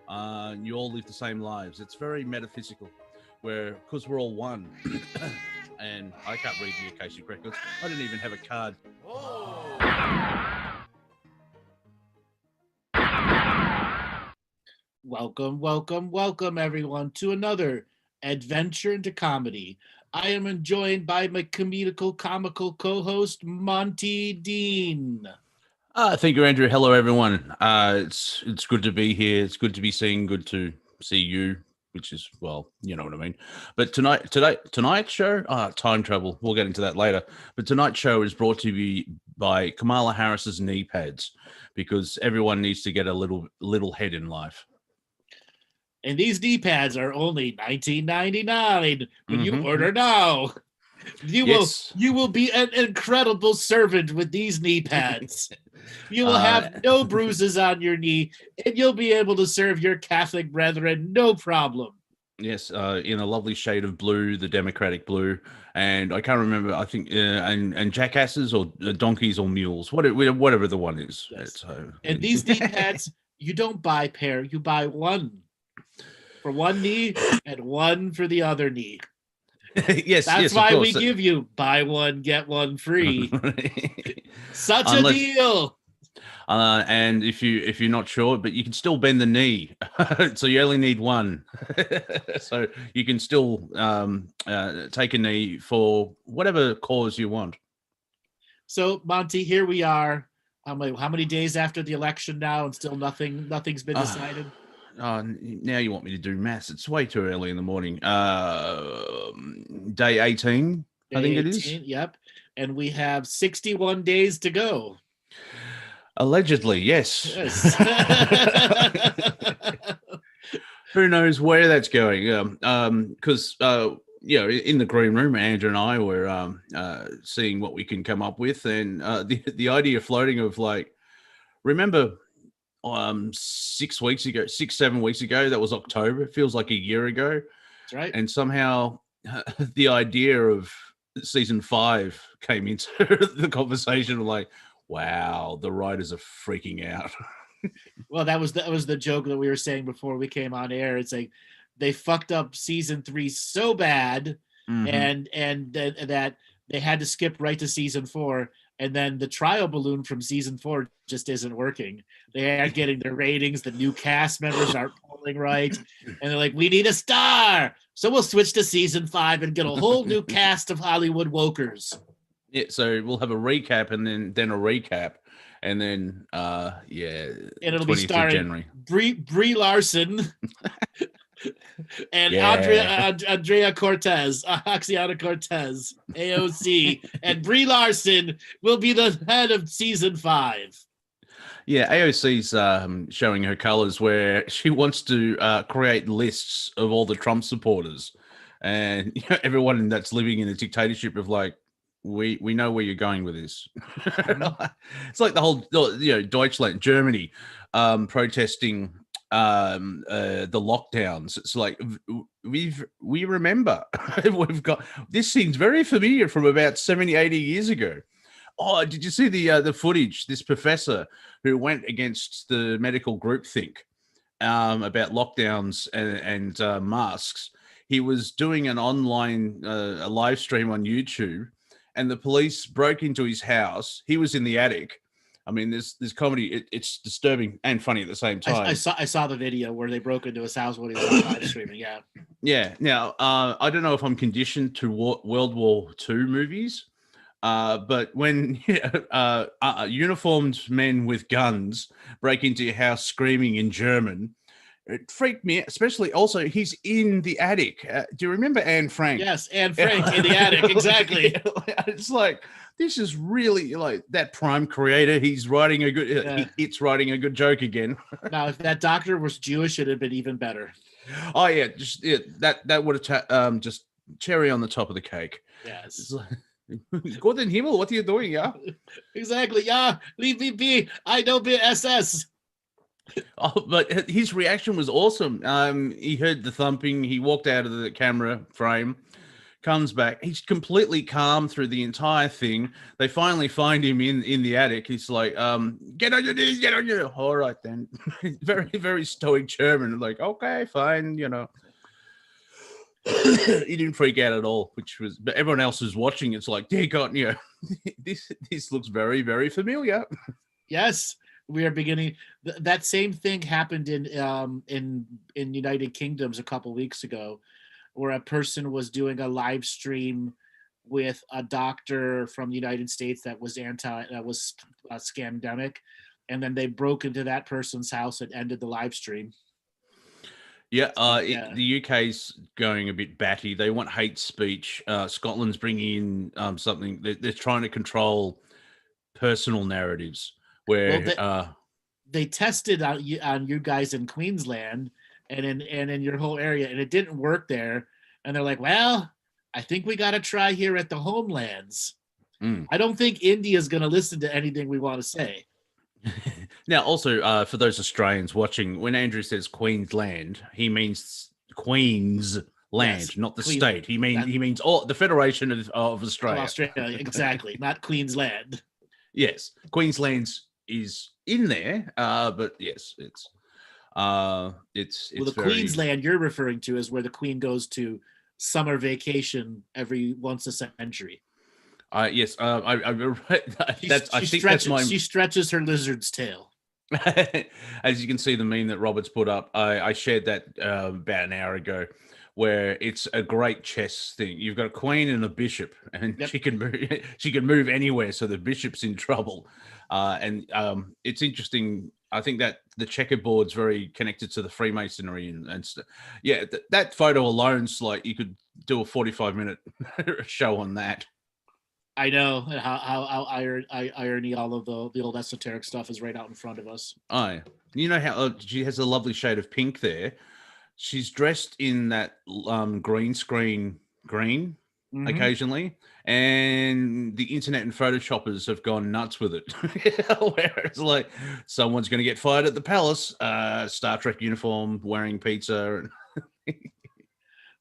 You all live the same lives. It's very metaphysical, where because we're all one. And I can't read the Akashic records. I didn't even have a card. Welcome, welcome, welcome, everyone, to another adventure into comedy. I am joined by my comical co-host, Monty Dean. Thank you, Andrew. Hello, everyone. It's good to be here. It's good to be seen. Good to see you, which is, well, you know what I mean. But tonight's show, time travel. We'll get into that later. But tonight's show is brought to you by Kamala Harris's knee pads, because everyone needs to get a little head in life. And these knee pads are only $19.99 when you Mhm. order now. Yes. You will be an incredible servant with these knee pads. You will have no bruises on your knee, and you'll be able to serve your Catholic brethren no problem. Yes, in a lovely shade of blue, the democratic blue, and I can't remember. I think and jackasses or donkeys or mules, whatever the one is. Yes. So, And these knee pads, you don't buy pair, you buy one for one knee and one for the other knee. Yes, That's yes, why we give you buy one, get one free. Such a deal. And if you're not sure, but you can still bend the knee, so you only need one. So you can still take a knee for whatever cause you want. So Monty, here we are. How many days after the election now, and still nothing's been decided? Now you want me to do maths? It's way too early in the morning. Day 18, I think it is. Yep. And we have 61 days to go. Allegedly, yes. Who knows where that's going? Because in the green room, Andrew and I were seeing what we can come up with, and the idea floating of, like, remember 6 weeks ago, 7 weeks ago, that was October. It feels like a year ago. That's right. And somehow the idea of season 5 came into the conversation of, like, wow, the writers are freaking out. Well, that was the joke that we were saying before we came on air. It's like they fucked up season 3 so bad, and that they had to skip right to season 4. And then the trial balloon from season 4 just isn't working. They aren't getting their ratings. The new cast members aren't polling right. And they're like, we need a star. So we'll switch to season 5 and get a whole new cast of Hollywood wokers. Yeah, so we'll have a recap and then a recap. And then, and it'll be starring Brie Larson and Andrea Cortez, Oxiana Cortez, AOC, and Brie Larson will be the head of season 5. Yeah, AOC's showing her colors, where she wants to create lists of all the Trump supporters, and everyone that's living in a dictatorship of, like, we know where you're going with this. It's like the whole Deutschland, Germany, protesting the lockdowns. It's like we remember. We've got this seems very familiar from about 70, 80 years ago. Oh, did you see the footage? This professor who went against the medical groupthink about lockdowns and masks. He was doing an online a live stream on YouTube, and the police broke into his house. He was in the attic. I mean, there's comedy. It's disturbing and funny at the same time. I saw the video where they broke into his house when he was live streaming. Yeah. Yeah. Now, I don't know if I'm conditioned to World War II movies, but when uniformed men with guns break into your house screaming in German, it freaked me out. Especially, also, he's in the attic. Do you remember Anne Frank? Yes, Anne Frank in the attic. Exactly. It's like, this is really like that Prime creator. He's writing a good. It's writing a good joke again. Now, if that doctor was Jewish, it'd have been even better. Oh yeah, that would have just cherry on the top of the cake. Yes. Guten Himmel, what are you doing? Yeah. Exactly. Yeah. Leave me be. I know be SS. Oh, but his reaction was awesome. He heard the thumping. He walked out of the camera frame, comes back. He's completely calm through the entire thing. They finally find him in the attic. He's like, get on your knees, get on your... All right, then. Very, very stoic German. Like, okay, fine, you know. He didn't freak out at all, but everyone else who's watching, it's like, dear God, you know, this looks very, very familiar. Yes, we are beginning. That same thing happened in United Kingdoms a couple weeks ago, where a person was doing a live stream with a doctor from the United States that was scamdemic, and then they broke into that person's house and ended the live stream. Yeah, the UK's going a bit batty. They want hate speech. Scotland's bringing in something. They're trying to control personal narratives where they tested on you guys in Queensland and in your whole area, and it didn't work there. And they're like, well, I think we got to try here at the homelands. I don't think India's going to listen to anything we want to say. Now, also, for those Australians watching, when Andrew says Queensland, he means Queensland, yes, not the state. He means the Federation of Australia. Australia, exactly, not Queensland. Yes, Queensland is in there, but yes, it's well, the Queensland you're referring to is where the Queen goes to summer vacation every once a century. Yes, she stretches her lizard's tail. As you can see, the meme that Robert's put up, I shared that about an hour ago, where it's a great chess thing. You've got a queen and a bishop, and yep. she can move anywhere, so the bishop's in trouble. And it's interesting. I think that the checkerboard's very connected to the Freemasonry and stuff. Yeah, that photo alone's like you could do a 45-minute show on that. I know how irony all of the old esoteric stuff is right out in front of us. Oh, you know how she has a lovely shade of pink there. She's dressed in that green screen green occasionally, and the internet and photoshoppers have gone nuts with it. Where it's like someone's going to get fired at the palace, Star Trek uniform, wearing pizza.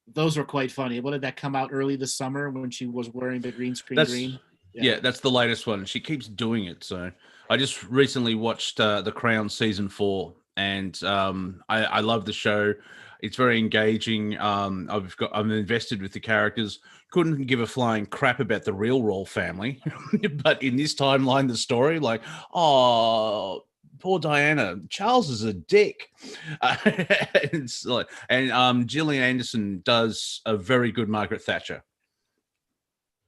Those were quite funny. What did that come out early this summer when she was wearing the green screen green? Yeah, that's the latest one. She keeps doing it. So I just recently watched The Crown season 4, and I love the show. It's very engaging. I'm invested with the characters. Couldn't give a flying crap about the real royal family, but in this timeline, the story, like, oh, poor Diana, Charles is a dick. It's like, and Gillian Anderson does a very good Margaret Thatcher.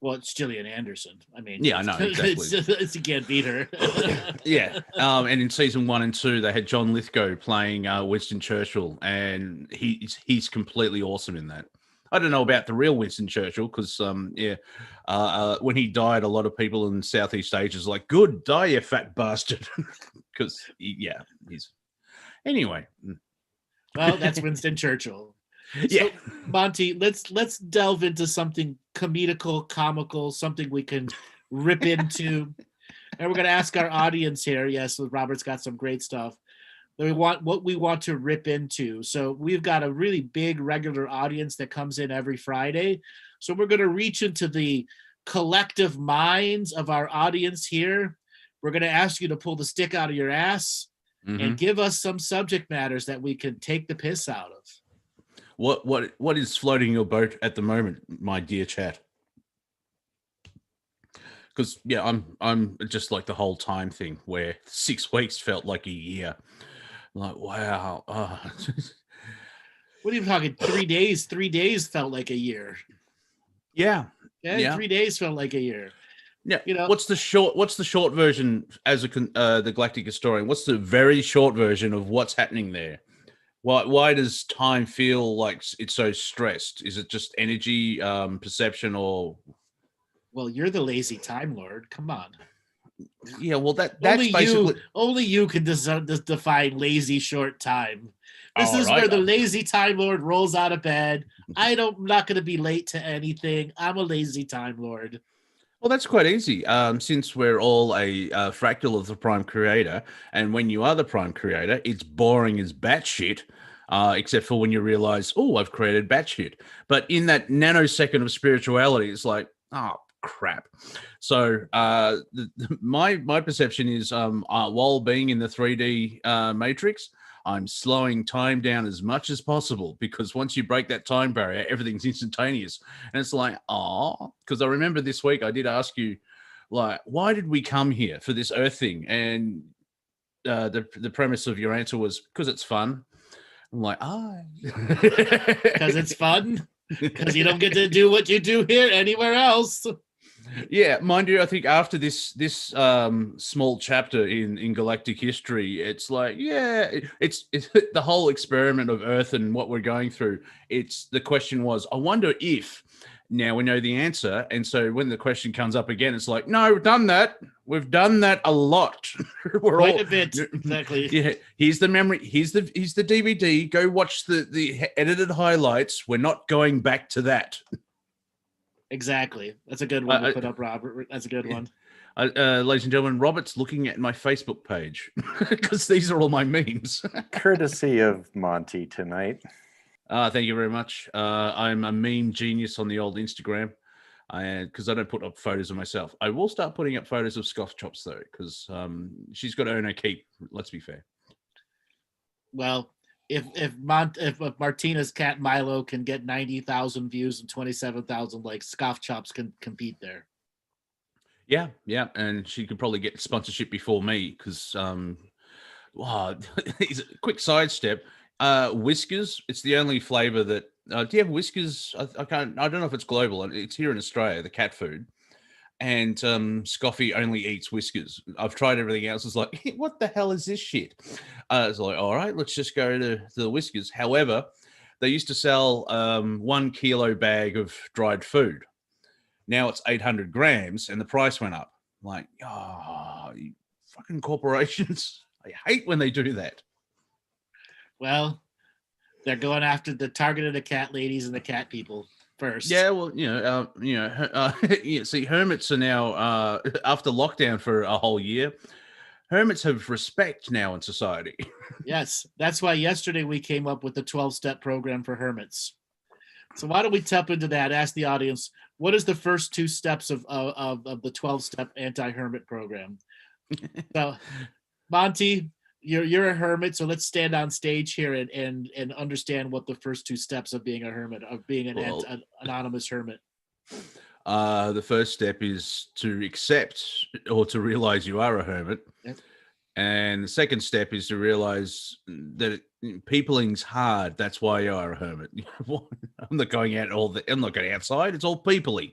Well, it's Gillian Anderson. I mean, yeah, I know exactly. You can't beat her. Yeah, and in season 1 and 2, they had John Lithgow playing Winston Churchill, and he's completely awesome in that. I don't know about the real Winston Churchill because, when he died, a lot of people in Southeast Asia is like, "Good, die, you fat bastard," because he's anyway. Well, that's Winston Churchill. Yeah, so, Monty, let's delve into something comical, something we can rip into, and we're going to ask our audience here. Yes, Robert's got some great stuff. We want to rip into. So we've got a really big regular audience that comes in every Friday. So we're going to reach into the collective minds of our audience here. We're going to ask you to pull the stick out of your ass and give us some subject matters that we can take the piss out of. What is floating your boat at the moment, my dear chat? Because I'm just like the whole time thing where 6 weeks felt like a year. Like, wow. What are you talking? 3 days? 3 days felt like a year. Yeah. 3 days felt like a year. Yeah. You know, what's the short version as the Galactic Historian? What's the very short version of what's happening there? Why does time feel like it's so stressed? Is it just energy, perception, or? Well, you're the lazy Time Lord. Come on. Yeah, well, that's basically only you can define lazy short time. This is where the lazy Time Lord rolls out of bed. I'm not going to be late to anything. I'm a lazy Time Lord. Well, that's quite easy. Since we're all a fractal of the Prime Creator, and when you are the Prime Creator, it's boring as batshit. except for when you realize, oh, I've created batshit. But in that nanosecond of spirituality, it's like, oh, crap. So my perception is while being in the 3D matrix, I'm slowing time down as much as possible, because once you break that time barrier, everything's instantaneous. And it's like, because I remember this week I did ask you, like, why did we come here for this Earth thing? And the premise of your answer was because it's fun. I'm like, because it's fun, because you don't get to do what you do here anywhere else. Yeah, mind you, I think after this small chapter in Galactic History, it's like, yeah, it's the whole experiment of Earth and what we're going through. It's the question was, I wonder if now we know the answer, and so when the question comes up again, it's like, no, we've done that. We've done that a lot. We're Quite a bit, exactly. Yeah, here's the memory. Here's the DVD. Go watch the edited highlights. We're not going back to that. Exactly. That's a good one to put up, Robert. That's a good one. Ladies and gentlemen, Robert's looking at my Facebook page because these are all my memes. Courtesy of Monty tonight. Thank you very much. I'm a meme genius on the old Instagram because I don't put up photos of myself. I will start putting up photos of Scoff Chops, though, because she's got to earn her keep. Let's be fair. Well, if Martina's cat Milo can get 90,000 views and 27,000 likes, Scoff Chops can compete there. Yeah, and she could probably get sponsorship before me because, quick sidestep. Whiskers, it's the only flavor that. Do you have Whiskers? I don't know if it's global. It's here in Australia, the cat food. And Scoffy only eats Whiskers. I've tried everything else. It's like, what the hell is this shit? It's like, all right, let's just go to the Whiskers. However, they used to sell 1 kilo bag of dried food. Now it's 800 grams, and the price went up. I'm like, you fucking corporations! I hate when they do that. Well, they're going after the targeted the cat ladies and the cat people first. Yeah, well, see, hermits are now after lockdown for a whole year. Hermits have respect now in society. Yes, that's why yesterday we came up with the 12-step program for hermits. So why don't we tap into that? Ask the audience, what is the first 2 steps of the 12-step anti-hermit program? So, Monty, you're a hermit, so let's stand on stage here and understand what the first 2 steps of being a hermit, of being an anonymous hermit. The first step is to accept or to realize you are a hermit. Yep. And the second step is to realize that peopling's hard. That's why you are a hermit. I'm not going out I'm not going outside. It's all peoply.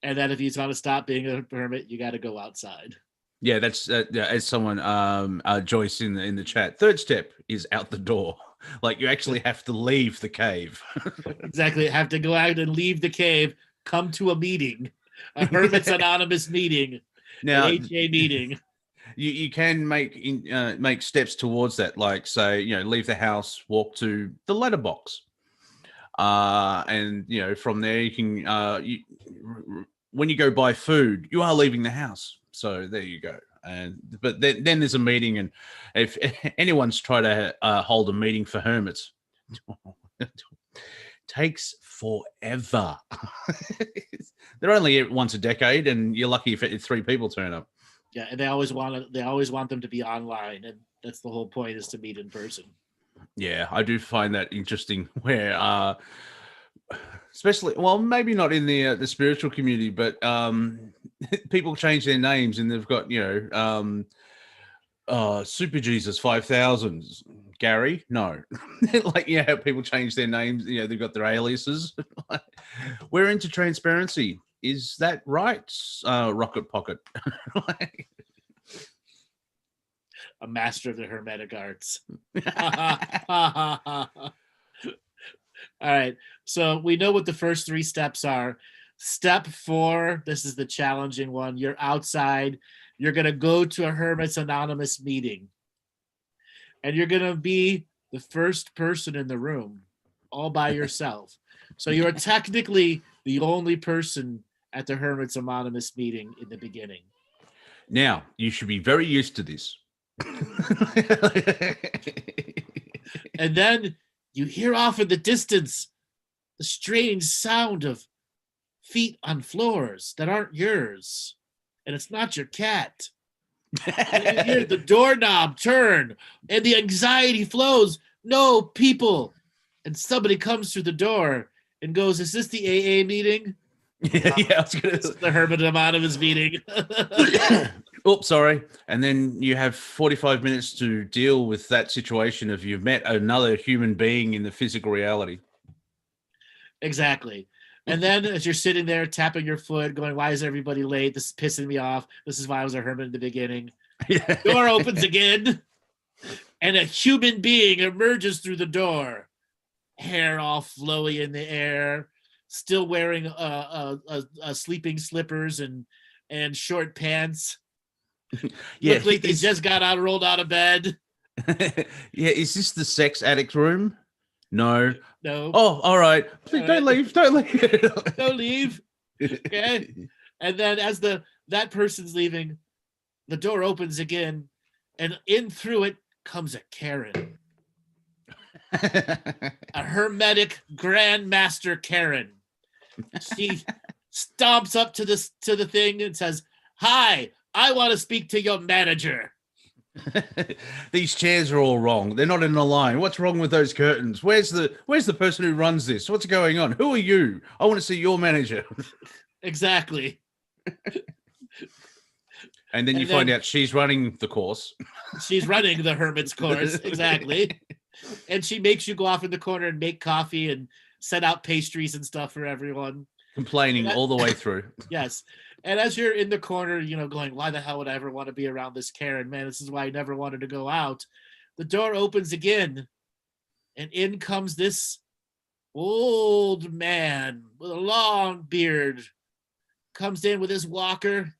And then if you want to stop being a hermit, you got to go outside. Yeah, that's as someone Joyce in the chat. Third step is out the door. Like you actually have to leave the cave. Exactly, have to go out and leave the cave. Come to a meeting, a Hermit's Anonymous meeting, now, an HA meeting. You can make steps towards that, like say, leave the house, walk to the letterbox, and from there you can. When you go buy food, you are leaving the house. So there you go. But then there's a meeting, and if anyone's tried to hold a meeting for hermits, takes forever. They're only once a decade, and you're lucky if 3 people turn up. Yeah, and they always want them to be online, and that's the whole point, is to meet in person. Yeah, I do find that interesting. Where, especially, well, maybe not in the spiritual community, but people change their names, and they've got Super Jesus 5000. Gary, no. Like, yeah, people change their names. They've got their aliases. We're into transparency. Is that right, Rocket Pocket? A master of the hermetic arts. All right. So we know what the first 3 steps are. Step 4, this is the challenging one. You're outside. You're going to go to a Hermit's Anonymous meeting. And you're going to be the first person in the room all by yourself. So you're technically the only person at the Hermit's Anonymous meeting in the beginning. Now, you should be very used to this. And then you hear off in the distance the strange sound of feet on floors that aren't yours. And it's not your cat. And you hear the doorknob turn and the anxiety flows. No people. And somebody comes through the door and goes, is this the AA meeting? Yeah, I was gonna... This is the Hermit Anonymous meeting. Oops, sorry. And then you have 45 minutes to deal with that situation if you've met another human being in the physical reality. Exactly. And then as you're sitting there tapping your foot, going, why is everybody late? This is pissing me off. This is why I was a hermit in the beginning. Yeah. Door opens again, and a human being emerges through the door. Hair all flowy in the air, still wearing sleeping slippers and short pants. Yeah, look like they just got rolled out of bed. Yeah, is this the sex addict room? No. No. Oh, all right. Please don't leave. Don't leave. Don't leave. Okay. And then as that person's leaving, the door opens again, and in through it comes a Karen. A hermetic grandmaster Karen. She stomps up to the thing and says, "Hi, I want to speak to your manager." These chairs are all wrong. They're not in a line. What's wrong with those curtains? Where's the person who runs this? What's going on? Who are you? I want to see your manager. Exactly. And then you find out she's running the course. She's running the hermit's course. Exactly. And she makes you go off in the corner and make coffee and set out pastries and stuff for everyone. Complaining all the way through. Yes. And as you're in the corner, going, why the hell would I ever want to be around this Karen? Man, this is why I never wanted to go out. The door opens again, and in comes this old man with a long beard. Comes in with his walker,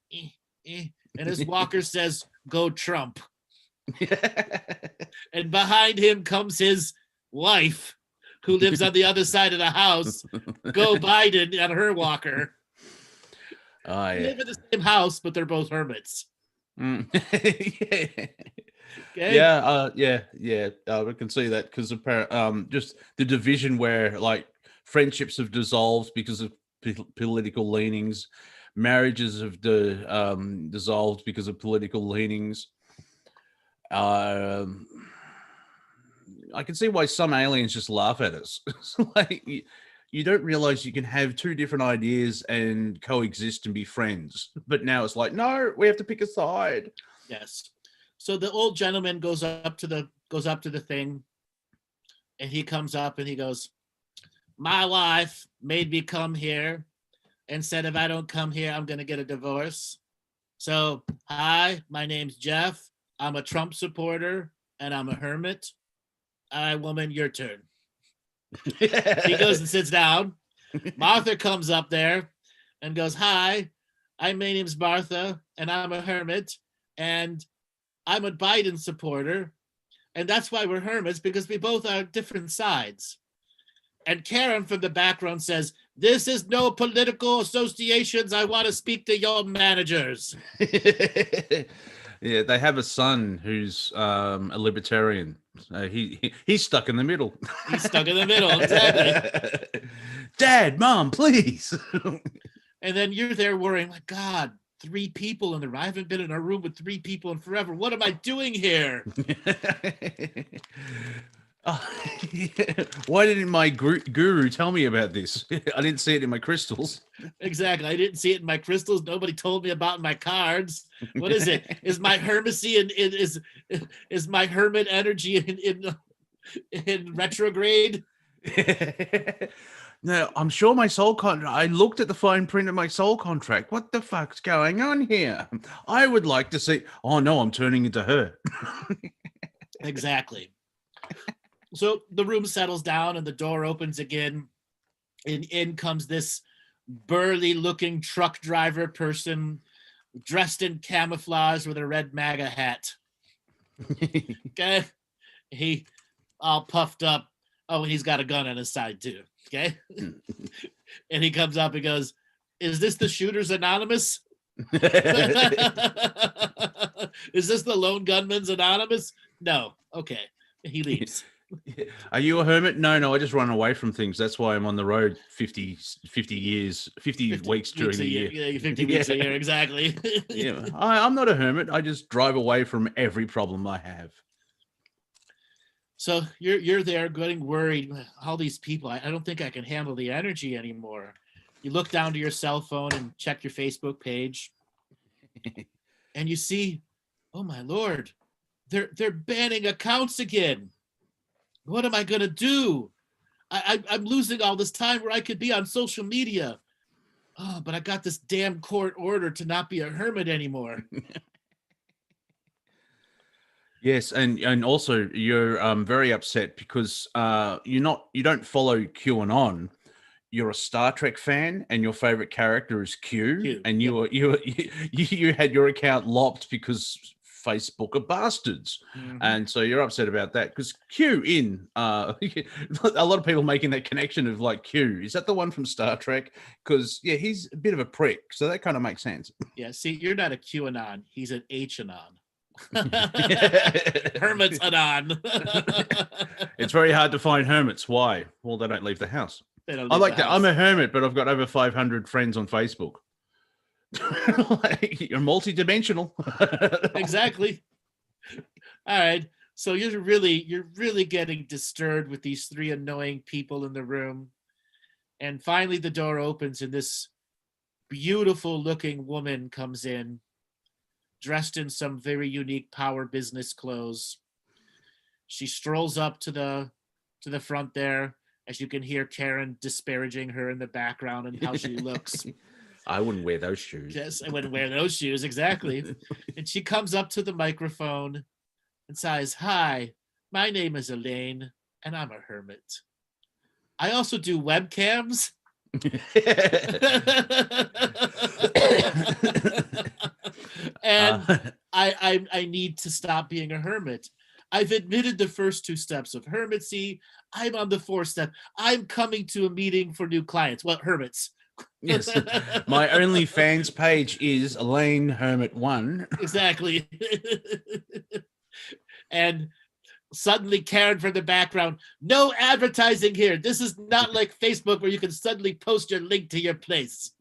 and his walker says, "Go Trump." And behind him comes his wife, who lives on the other side of the house. Go Biden on her walker. Oh, They live in the same house, but they're both hermits. Yeah. Okay? Yeah. We can see that because just the division where like friendships have dissolved because of political leanings, marriages have dissolved because of political leanings. I can see why some aliens just laugh at us. Like you don't realize you can have two different ideas and coexist and be friends. But now it's like, no, we have to pick a side. Yes. So the old gentleman goes up to the thing, and he comes up and he goes, "My wife made me come here and said if I don't come here, I'm going to get a divorce. So, hi, my name's Jeff. I'm a Trump supporter and I'm a hermit. All right, woman, your turn." He goes and sits down. Martha comes up there and goes, "Hi, my name's Martha and I'm a hermit and I'm a Biden supporter. And that's why we're hermits, because we both are different sides." And Karen from the background says, "This is no political associations. I want to speak to your managers." Yeah, they have a son who's a libertarian. He's stuck in the middle. He's stuck in the middle, exactly. Dad, Mom, please. And then you're there worrying, like, God, 3 people in the room. I haven't been in a room with 3 people in forever. What am I doing here? Why didn't my guru tell me about this? I didn't see it in my crystals. Exactly. I didn't see it in my crystals. Nobody told me about my cards. What is it? Is my hermesy and is my hermit energy in retrograde? No, I'm sure my soul contract. I looked at the fine print of my soul contract. What the fuck's going on here? I would like to see. Oh no, I'm turning into her. Exactly. So the room settles down and the door opens again, and in comes this burly looking truck driver person dressed in camouflage with a red MAGA hat. Okay. He all puffed up. Oh, and he's got a gun on his side too. Okay. And he comes up and goes, "Is this the Shooters Anonymous? Is this the Lone Gunman's Anonymous?" No. Okay. He leaves. Are you a hermit? No, I just run away from things. That's why I'm on the road 50 years, 50 weeks during the year. Yeah, 50 weeks a year, exactly. Yeah, I'm not a hermit. I just drive away from every problem I have. So you're there getting worried. All these people, I don't think I can handle the energy anymore. You look down to your cell phone and check your Facebook page, and you see, oh my Lord, they're banning accounts again. What am I gonna do? I'm losing all this time where I could be on social media. Oh, but I got this damn court order to not be a hermit anymore. Yes, and also you're very upset because you don't follow QAnon. You're a Star Trek fan, and your favorite character is Q, and you had your account locked because Facebook are bastards, and so you're upset about that because Q a lot of people making that connection of like Q, is that the one from Star Trek? Because he's a bit of a prick, so that kind of makes sense. Yeah, see, you're not a QAnon, he's an H-anon. Hermits anon. It's very hard to find hermits. Why? Well, they don't leave the house. I like that. I'm a hermit, but I've got over 500 friends on Facebook. You're multi-dimensional. Exactly. All right. So you're really getting disturbed with these three annoying people in the room. And finally the door opens and this beautiful looking woman comes in, dressed in some very unique power business clothes. She strolls up to the front there, as you can hear Karen disparaging her in the background and how she looks. I wouldn't wear those shoes. Yes, I wouldn't wear those shoes, exactly. And she comes up to the microphone and says, "Hi, my name is Elaine, and I'm a hermit. I also do webcams." And I need to stop being a hermit. I've admitted the first two steps of hermitsy. I'm on the fourth step. I'm coming to a meeting for new clients. Well, hermits. Yes. My OnlyFans page is Elaine Hermit 1. Exactly. And suddenly Karen from the background, "No advertising here. This is not like Facebook where you can suddenly post your link to your place."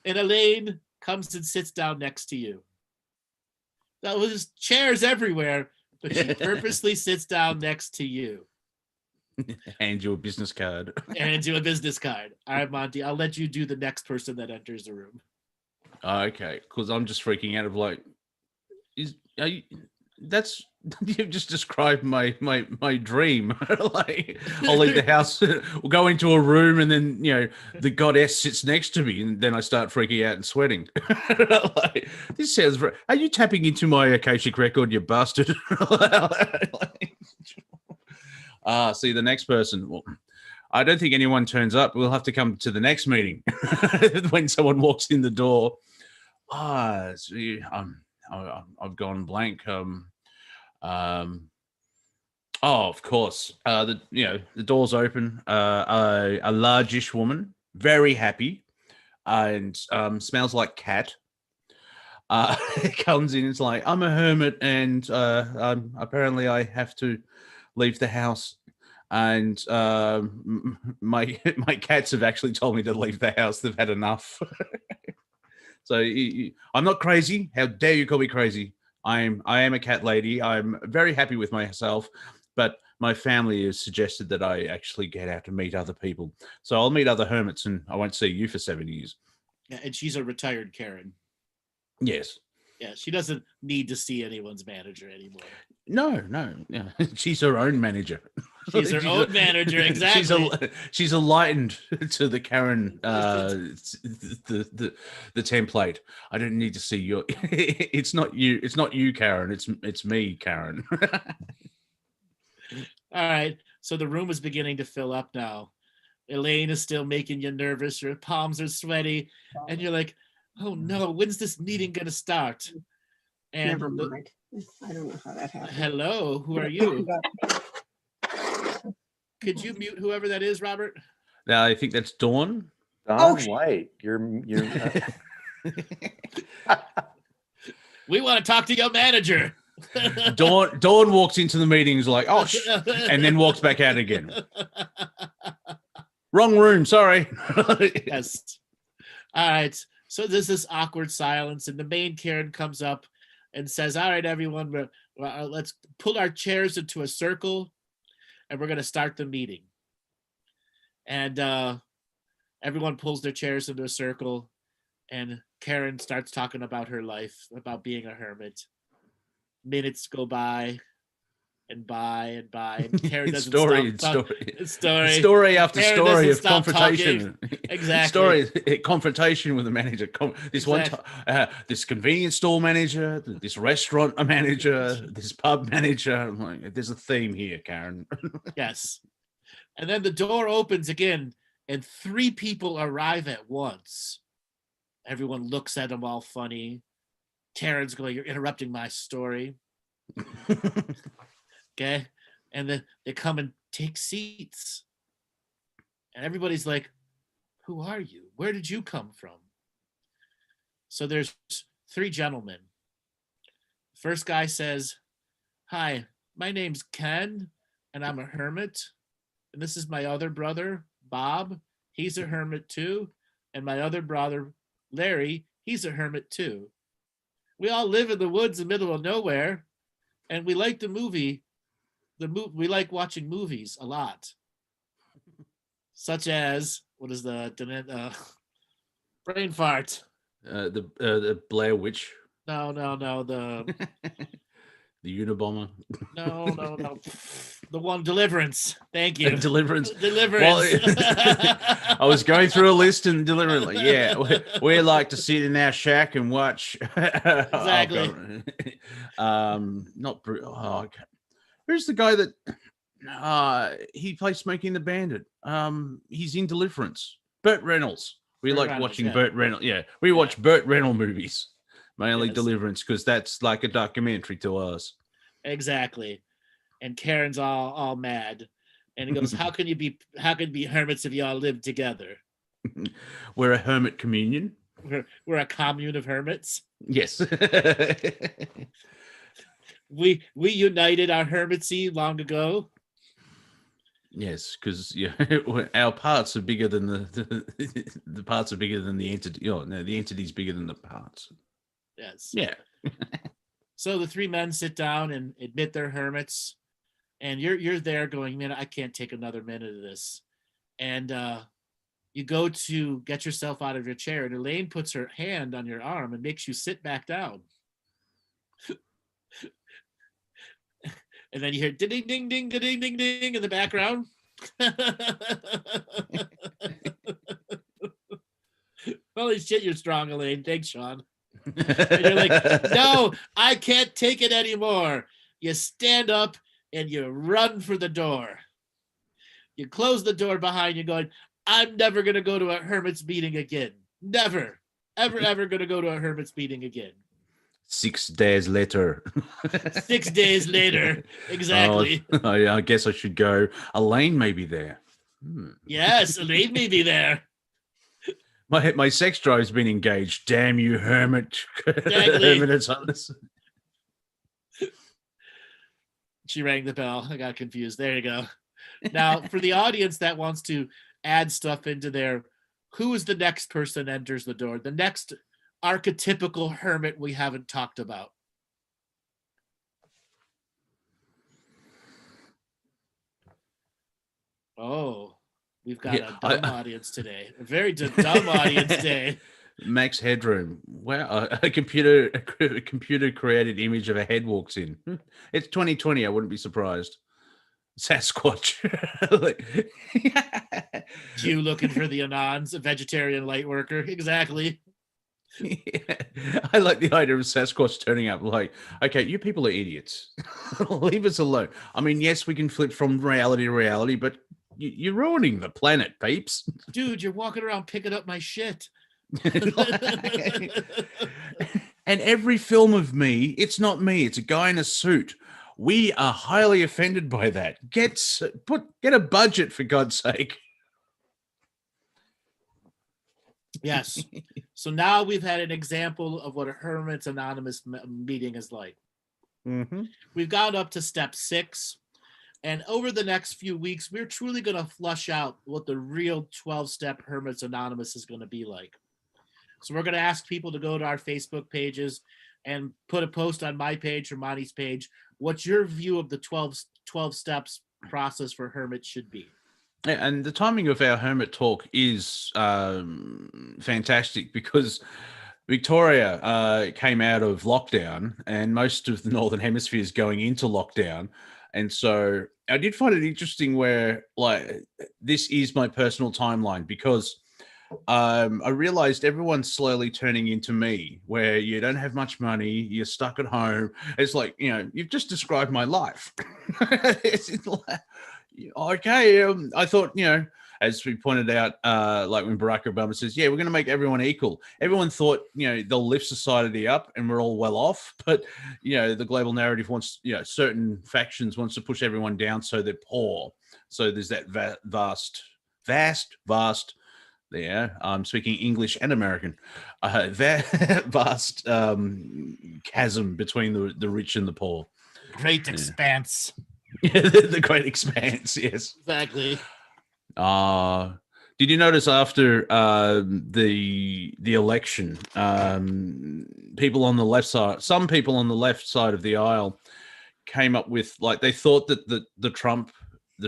And Elaine comes and sits down next to you. Now, there's chairs everywhere, but she purposely sits down next to you. Hand you a business card. Hands you a business card. All right, Monty, I'll let you do the next person that enters the room. Okay, because I'm just freaking out of like, that's you've just described my dream. Like, I'll leave the house, we'll go into a room, and then the goddess sits next to me, and then I start freaking out and sweating. Like, this sounds very. Are you tapping into my Akashic record, you bastard? See the next person. Well, I don't think anyone turns up. We'll have to come to the next meeting when someone walks in the door. I've gone blank. Of course. The doors open. A largish woman, very happy, and smells like cat. Comes in. It's like, I'm a hermit, and apparently I have to leave the house. And my cats have actually told me to leave the house. They've had enough. So I'm not crazy. How dare you call me crazy? I am a cat lady. I'm very happy with myself, but my family has suggested that I actually get out to meet other people. So I'll meet other hermits, and I won't see you for 7 years. Yeah, and she's a retired Karen. Yes. Yeah, she doesn't need to see anyone's manager anymore. No. Yeah. She's her own manager. She's her own manager, exactly. She's enlightened to the Karen, the template. I don't need to see your. It's not you. It's not you, Karen. It's me, Karen. All right. So the room is beginning to fill up now. Elaine is still making you nervous. Your palms are sweaty, and you're like, "Oh no, when's this meeting gonna start?" And never mind. I don't know how that happened. Hello, who are you? Could you mute whoever that is, Robert? I think that's Dawn. Dawn White. You're We want to talk to your manager. Dawn walks into the meeting, is like, oh, and then walks back out again. Wrong room, sorry. Yes. All right. So there's this awkward silence, and the main Karen comes up and says, all right, everyone, let's pull our chairs into a circle, and we're going to start the meeting. And everyone pulls their chairs into a circle, and Karen starts talking about her life, about being a hermit. Minutes go by and by and by, and Karen doesn't stop. Story after Karen story doesn't of stop confrontation. Exactly. Confrontation with the manager. This convenience store manager, this restaurant manager, this pub manager. I'm like, there's a theme here, Karen. Yes. And then the door opens again, and 3 people arrive at once. Everyone looks at them all funny. Karen's going, you're interrupting my story. Okay. And then they come and take seats. And everybody's like, who are you? Where did you come from? So there's 3 gentlemen. First guy says, hi, my name's Ken, and I'm a hermit. And this is my other brother, Bob. He's a hermit too. And my other brother, Larry, he's a hermit too. We all live in the woods in the middle of nowhere, and we like the movie. We like watching movies a lot, such as what is the brain fart? The Blair Witch. No, the The Unabomber. No. The one, Deliverance. Thank you. Deliverance. Deliverance. Well, I was going through a list and Deliverance. Like, yeah, we like to sit in our shack and watch. Exactly. Not okay. Who's the guy that he plays Smokey and the Bandit? He's in Deliverance. Burt Reynolds. We like watching Burt Reynolds. Yeah, we watch Burt Reynolds movies. Mainly Deliverance, because that's like a documentary to us. Exactly. And Karen's all mad. And he goes, how can you be hermits if you all live together? We're a hermit communion. We're a commune of hermits. Yes. We united our hermitsy long ago. Yes, because our parts are bigger than the parts are bigger than the entity. The entity's bigger than the parts. Yes. Yeah. So the 3 men sit down and admit they're hermits, and you're there going, man, I can't take another minute of this. And you go to get yourself out of your chair, and Elaine puts her hand on your arm and makes you sit back down. And then you hear ding ding ding ding ding ding in the background. Holy shit, you're strong, Elaine. Thanks, Sean. And you're like, no, I can't take it anymore. You stand up and you run for the door. You close the door behind you going, I'm never going to go to a hermit's meeting again. Never, ever going to go to a hermit's meeting again. 6 days later. 6 days later. Exactly. I guess I should go. Elaine may be there. Yes, Elaine may be there. My sex drive's been engaged. Damn you, hermit. Exactly. She rang the bell. I got confused. There you go. Now, for the audience that wants to add stuff into there, who is the next person that enters the door? The next archetypical hermit we haven't talked about. Oh, we've got a dumb audience today. A very dumb audience today. Max Headroom. Wow, a computer created image of a head walks in. It's 2020. I wouldn't be surprised. Sasquatch. You looking for the Anons, a vegetarian light worker. Exactly. Yeah. I like the idea of Sasquatch turning up like, okay, you people are idiots. Leave us alone. I mean, yes, we can flip from reality to reality, but you're ruining the planet, peeps. Dude, you're walking around picking up my shit. And every film of me, it's not me, it's a guy in a suit. We are highly offended by that. Get a budget, for God's sake. Yes. So now we've had an example of what a Hermit's Anonymous meeting is like. Mm-hmm. We've gone up to step 6. And over the next few weeks, we're truly going to flush out what the real 12-step Hermits Anonymous is going to be like. So we're going to ask people to go to our Facebook pages and put a post on my page or Monty's page. What's your view of the 12 steps process for Hermits should be? Yeah, and the timing of our Hermit talk is fantastic because Victoria came out of lockdown and most of the Northern Hemisphere is going into lockdown. And so I did find it interesting where, like, this is my personal timeline because I realized everyone's slowly turning into me, where you don't have much money, you're stuck at home. It's like, you've just described my life. It's like, okay, I thought, as we pointed out, like when Barack Obama says, yeah, we're going to make everyone equal. Everyone thought, they'll lift society up and we're all well off. But, the global narrative wants, certain factions wants to push everyone down so they're poor. So there's that vast, there, I'm speaking English and American, that vast chasm between the rich and the poor. Great expanse. Yeah, the great expanse, yes. Exactly. Did you notice after the election, people on the left side, some people on the left side of the aisle came up with, like, they thought that the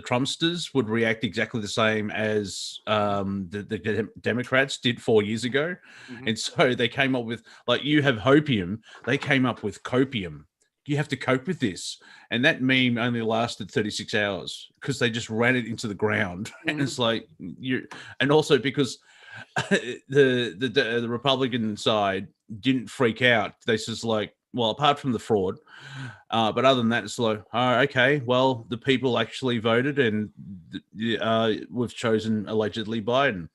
Trumpsters would react exactly the same as the Democrats did 4 years ago. Mm-hmm. And so they came up with, like, you have hopium. They came up with copium. You have to cope with this. And that meme only lasted 36 hours because they just ran it into the ground. Mm-hmm. And it's like, and also because the Republican side didn't freak out. They just like, well, apart from the fraud, but other than that, it's like, oh, okay, well, the people actually voted and we've chosen allegedly Biden.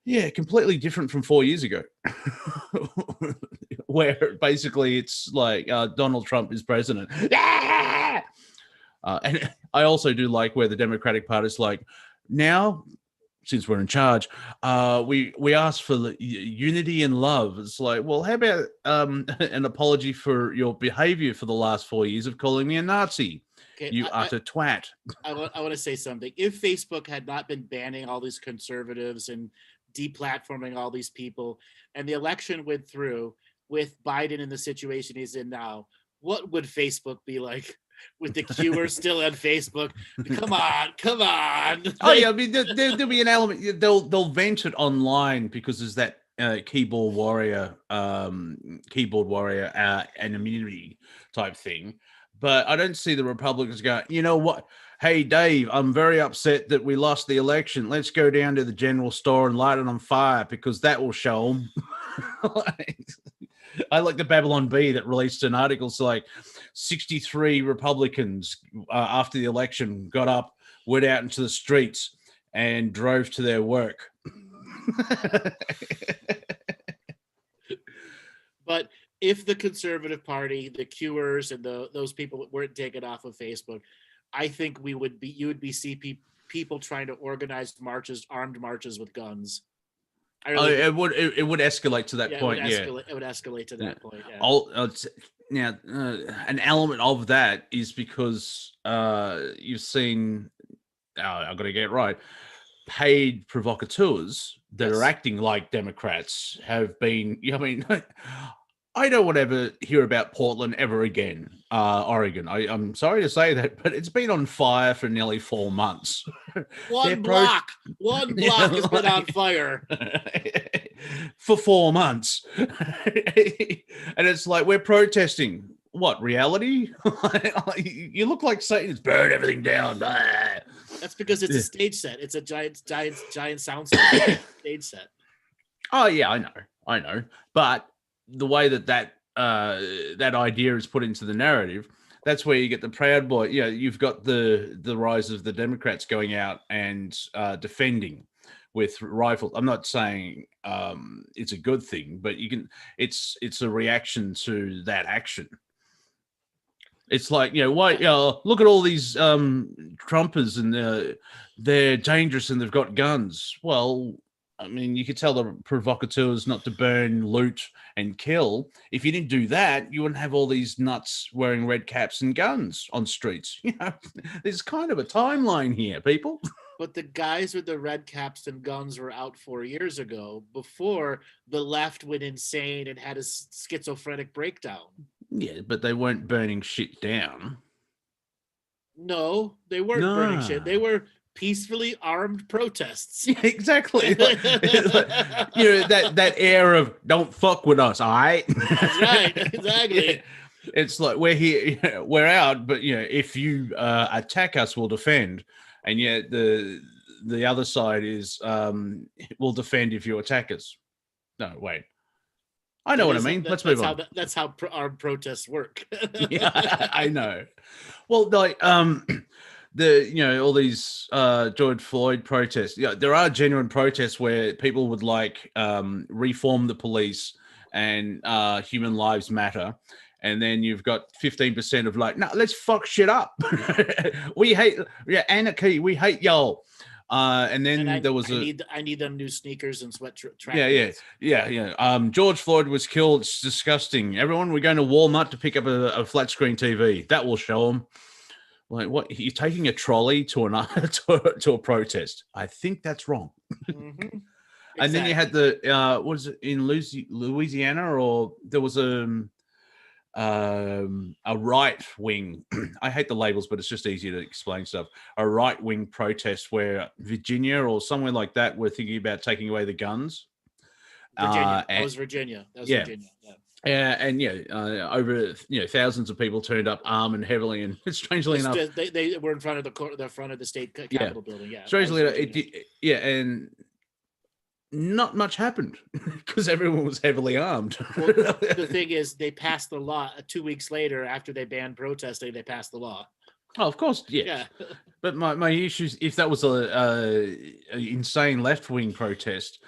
Yeah, completely different from 4 years ago, where basically it's like Donald Trump is president. And I also do like where the Democratic Party is like, now, since we're in charge, we ask for unity and love. It's like, well, how about an apology for your behavior for the last 4 years of calling me a Nazi? Okay, you utter twat. I want to say something. If Facebook had not been banning all these conservatives and deplatforming all these people, and the election went through with Biden in the situation he's in now, what would Facebook be like? With the Qers still on Facebook, come on. Oh yeah, I mean there'll be an element. They'll vent it online because there's that keyboard warrior anonymity type thing. But I don't see the Republicans going, you know what? Hey Dave, I'm very upset that we lost the election. Let's go down to the general store and light it on fire because that will show them. I like the Babylon Bee that released an article. So like 63 Republicans after the election got up, went out into the streets and drove to their work. But if the Conservative Party, the Qers and those people weren't taken off of Facebook, I think you would see people trying to organize marches, armed marches with guns. It would escalate to that point. It would escalate to that point. Yeah. An element of that is because you've seen. I've got to get it right. Paid provocateurs that are acting like Democrats have been. I mean, I don't want to ever hear about Portland ever again. Oregon. I'm sorry to say that, but it's been on fire for nearly 4 months. One block has been on fire for 4 months. And it's like, we're protesting. What, reality? You look like Satan's burn everything down. That's because it's a stage set. It's a giant sound stage set. Oh yeah, I know. But the way that idea is put into the narrative, that's where you get the Proud Boy. Yeah, you've got the rise of the Democrats going out and defending with rifles. I'm not saying it's a good thing, but it's a reaction to that action. It's like, why? Look at all these Trumpers and they're dangerous and they've got guns. Well, I mean, you could tell the provocateurs not to burn, loot, and kill. If you didn't do that, you wouldn't have all these nuts wearing red caps and guns on streets. There's kind of a timeline here, people. But the guys with the red caps and guns were out 4 years ago, before the left went insane and had a schizophrenic breakdown. Yeah, but they weren't burning shit down. No, they weren't burning shit. They were peacefully armed protests. Yeah, exactly. That air of "don't fuck with us," all right? That's right, exactly. Yeah. It's like we're here, we're out, but if you attack us, we'll defend. And yet the other side is we'll defend if you attack us. No, wait. I know what I mean. Let's move on. That's how armed protests work. Yeah, I know. Well, like all these George Floyd protests. Yeah, there are genuine protests where people would like reform the police and human lives matter. And then you've got 15% of like, no, let's fuck shit up. We hate anarchy. We hate y'all. And then there was I need them new sneakers and sweat track. Yeah. George Floyd was killed. It's disgusting. Everyone, we're going to Walmart to pick up a flat screen TV. That will show them. Like, what? You're taking a trolley to a protest? I think that's wrong. Mm-hmm. And then you had the what is it in Louisiana, or there was a right wing. I hate the labels, but it's just easier to explain stuff. A right wing protest where Virginia or somewhere like that were thinking about taking away the guns. Virginia. That was Virginia. Virginia. Yeah. Over thousands of people turned up armed and heavily, and strangely enough, they were in front of the front of the state capitol building. Yeah. Strangely enough, and not much happened because everyone was heavily armed. Well, the thing is, they passed the law 2 weeks later after they banned protesting. They passed the law. Oh, of course, yeah. But my issue is, if that was a insane left wing protest,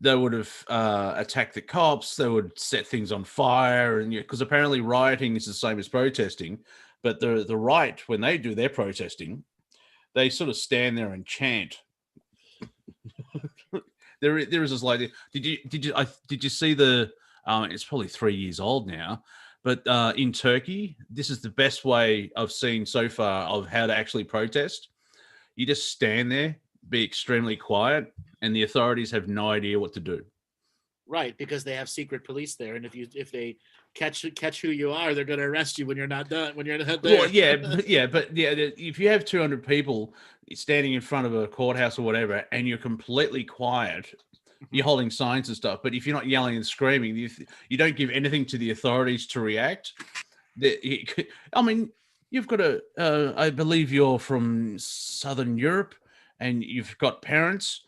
they would have attacked the cops. They would set things on fire, and because apparently rioting is the same as protesting. But the right, when they do their protesting, they sort of stand there and chant. There is this like, did you see the? It's probably 3 years old now, but in Turkey, this is the best way I've seen so far of how to actually protest. You just stand there, be extremely quiet, and the authorities have no idea what to do. Right, because they have secret police there, and if they catch who you are, they're going to arrest you when you're not done. When you're not there. Well, but if you have 200 people standing in front of a courthouse or whatever, and you're completely quiet, you're holding signs and stuff. But if you're not yelling and screaming, you don't give anything to the authorities to react. I mean, you've got I believe you're from Southern Europe, and you've got parents.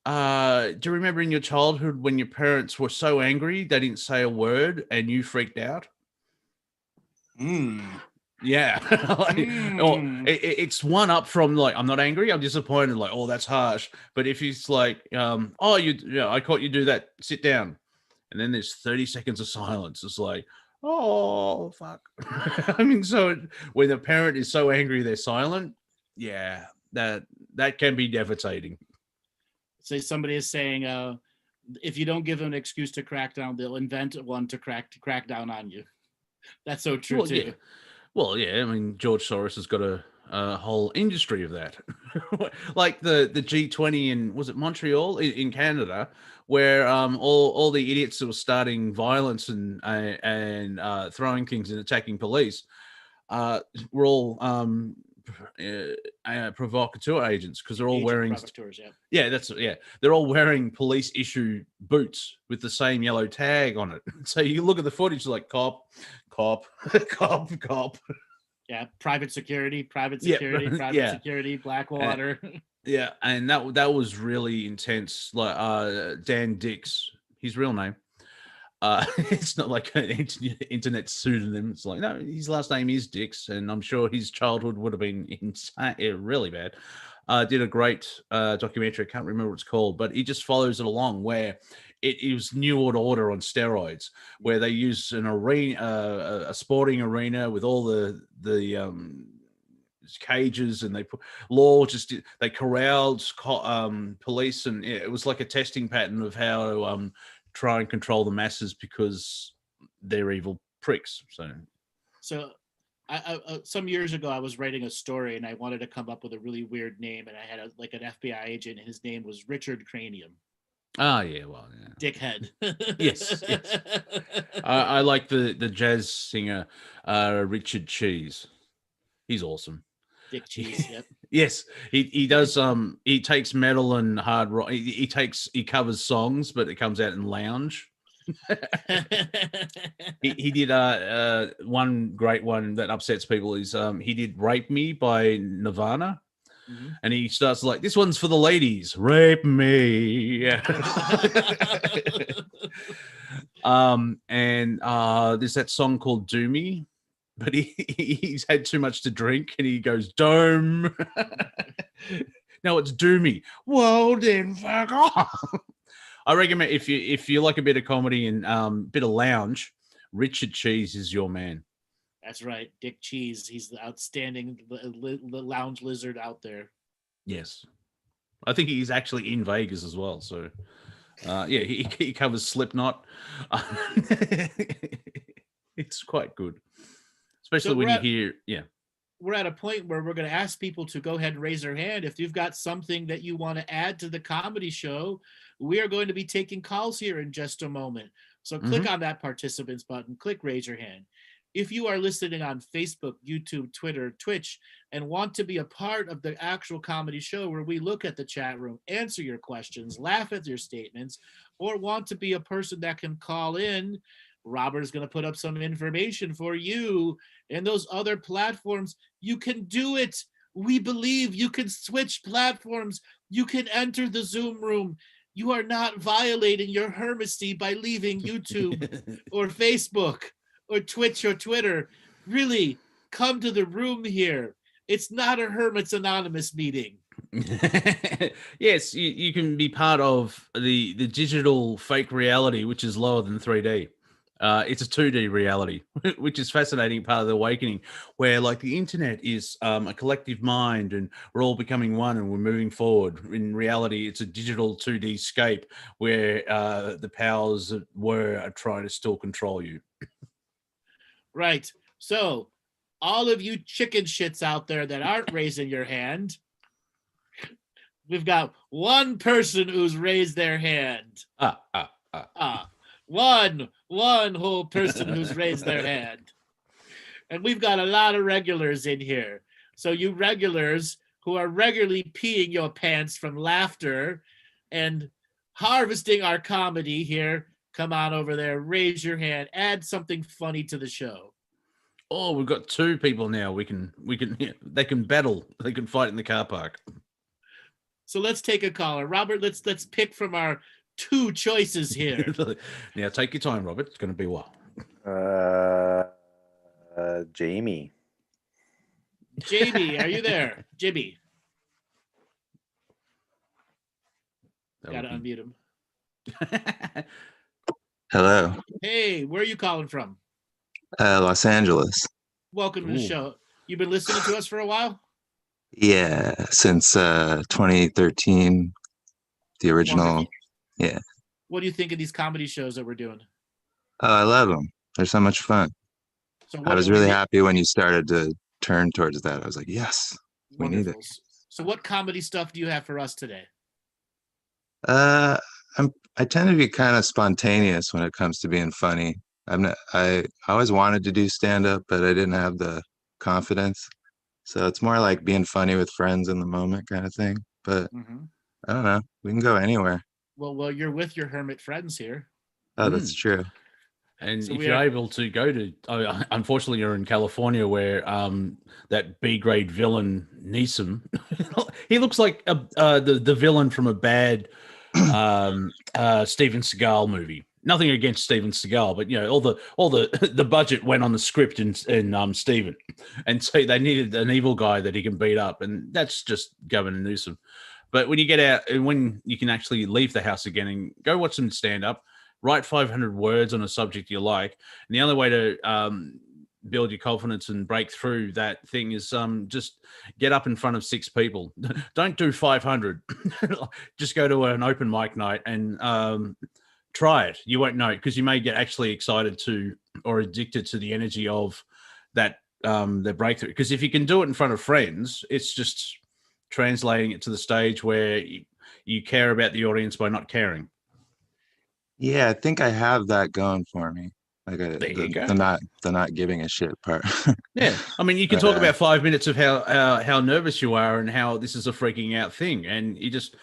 Do you remember in your childhood when your parents were so angry they didn't say a word and you freaked out? Yeah. It's one up from like, I'm not angry, I'm disappointed, like, oh, that's harsh. But if he's like, I caught you do that, sit down. And then there's 30 seconds of silence. It's like, oh, fuck. I mean, so when the parent is so angry they're silent, yeah, that can be devastating. So somebody is saying, if you don't give them an excuse to crack down, they'll invent one to crack down on you. That's so true too. Yeah. Well, yeah. I mean, George Soros has got a whole industry of that, like the G20 in, was it Montreal in Canada, where all the idiots that were starting violence and throwing things and attacking police were all provocateur agents, because they're all wearing they're all wearing police issue boots with the same yellow tag on it. So you look at the footage like cop. Yeah, private security, Blackwater. Yeah, and that was really intense. Like Dan Dix, his real name. It's not like an internet pseudonym. It's like, no, his last name is Dix, and I'm sure his childhood would have been insane, really bad. Did a great documentary. I can't remember what it's called, but he just follows it along, where it was New World Order on steroids, where they use an arena, a sporting arena with all the cages, and they put law just they corralled police, and it was like a testing pattern of how to try and control the masses because they're evil pricks. So I some years ago I was writing a story and I wanted to come up with a really weird name, and I had an FBI agent and his name was Richard Cranium. Ah, yeah, well, yeah. Dickhead. Yes. I like the jazz singer Richard Cheese. He's awesome. Dick Cheese. Yep. Yes, he does. He takes metal and hard rock. He covers songs, but it comes out in lounge. he did one great one that upsets people is he did "Rape Me" by Nirvana. Mm-hmm. And he starts like, this one's for the ladies. Rape me. And there's that song called Do Me, but he's had too much to drink and he goes, Dome. No, it's Do Me. Whoa, then fuck off. I recommend if you like a bit of comedy and bit of lounge, Richard Cheese is your man. That's right, Dick Cheese. He's the outstanding lounge lizard out there. Yes, I think he's actually in Vegas as well. So, yeah, he covers Slipknot. It's quite good, especially when you hear. Yeah, we're at a point where we're going to ask people to go ahead and raise their hand if you've got something that you want to add to the comedy show. We are going to be taking calls here in just a moment. So click on that participants button, click raise your hand. If you are listening on Facebook, YouTube, Twitter, Twitch, and want to be a part of the actual comedy show where we look at the chat room, answer your questions, laugh at your statements, or want to be a person that can call in, Robert's going to put up some information for you and those other platforms. You can do it. We believe you can switch platforms. You can enter the Zoom room. You are not violating your hermity by leaving YouTube or Facebook or Twitch or Twitter. Really, come to the room here. It's not a Hermits Anonymous meeting. Yes, you can be part of the digital fake reality, which is lower than 3D. It's a 2D reality, which is fascinating part of the awakening, where like the internet is a collective mind and we're all becoming one and we're moving forward. In reality, it's a digital 2D scape where the powers that were are trying to still control you. Right. So all of you chicken shits out there that aren't raising your hand, we've got one person who's raised their hand. One whole person who's raised their hand. And we've got a lot of regulars in here. So you regulars who are regularly peeing your pants from laughter and harvesting our comedy here, come on over there, raise your hand, add something funny to the show. Oh, we've got two people now. We can they can battle. They can fight in the car park. So let's take a caller. Robert, let's pick from our two choices here. Now take your time, Robert. It's going to be a while. Jamie. Jamie, are you there? Jimmy. Gotta unmute him. Hello. Hey, where are you calling from? Los Angeles. Welcome to the show. You've been listening to us for a while? Yeah, since 2013, the original. Wonderful. Yeah. What do you think of these comedy shows that we're doing? Oh, I love them. They're so much fun. So I was really happy when you started to turn towards that. I was like, yes, we need it. So what comedy stuff do you have for us today? I tend to be kind of spontaneous when it comes to being funny. I always wanted to do stand-up, but I didn't have the confidence. So it's more like being funny with friends in the moment kind of thing. But I don't know. We can go anywhere. Well, you're with your hermit friends here. Oh, that's true. And so if you're able to go to, unfortunately, you're in California where that B-grade villain Neeson, he looks like the villain from a bad Steven Seagal movie. Nothing against Steven Seagal, but you know, all the budget went on the script in Steven, and so they needed an evil guy that he can beat up, and that's just Governor Newsom. But when you get out and when you can actually leave the house again and go watch some stand up, write 500 words on a subject you like, and the only way to build your confidence and break through that thing is just get up in front of 6 people. Don't do 500. Just go to an open mic night and try it. You won't know, because you may get actually excited to or addicted to the energy of that the breakthrough. Because if you can do it in front of friends, it's just translating it to the stage where you care about the audience by not caring. Yeah, I think I have that going for me. Like There you go. the not giving a shit part. Yeah, I mean, you can But, talk about 5 minutes of how nervous you are and how this is a freaking out thing, and you just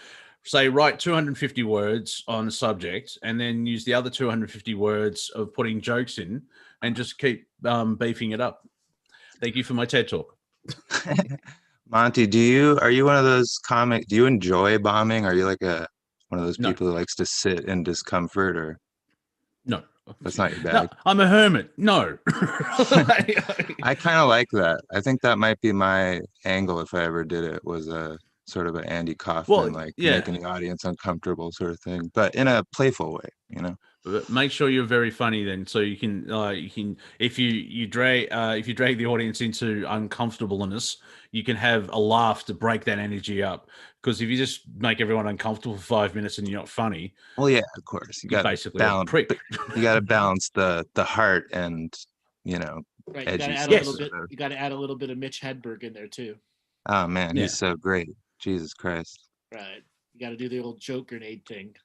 say write 250 words on a subject, and then use the other 250 words of putting jokes in, and just keep beefing it up. Thank you for my TED talk. Monty, are you one of those do you enjoy bombing? Are you like one of those No. people who likes to sit in discomfort, or No, that's not your no, bag? I'm a hermit. No. I kind of like that. I think that might be my angle if I ever did it, was a sort of an Andy Kaufman, making the audience uncomfortable sort of thing, but in a playful way, you know. But make sure you're very funny then, so you can if you drag the audience into uncomfortableness, you can have a laugh to break that energy up. Because if you just make everyone uncomfortable for 5 minutes and you're not funny, well, yeah, of course, you got basically balance. a prick. You got to balance the heart and, you know, Right, edgy you got to add a little bit of Mitch Hedberg in there too. Oh man, Yeah. he's so great. Jesus Christ. Right, you got to do the old joke grenade thing.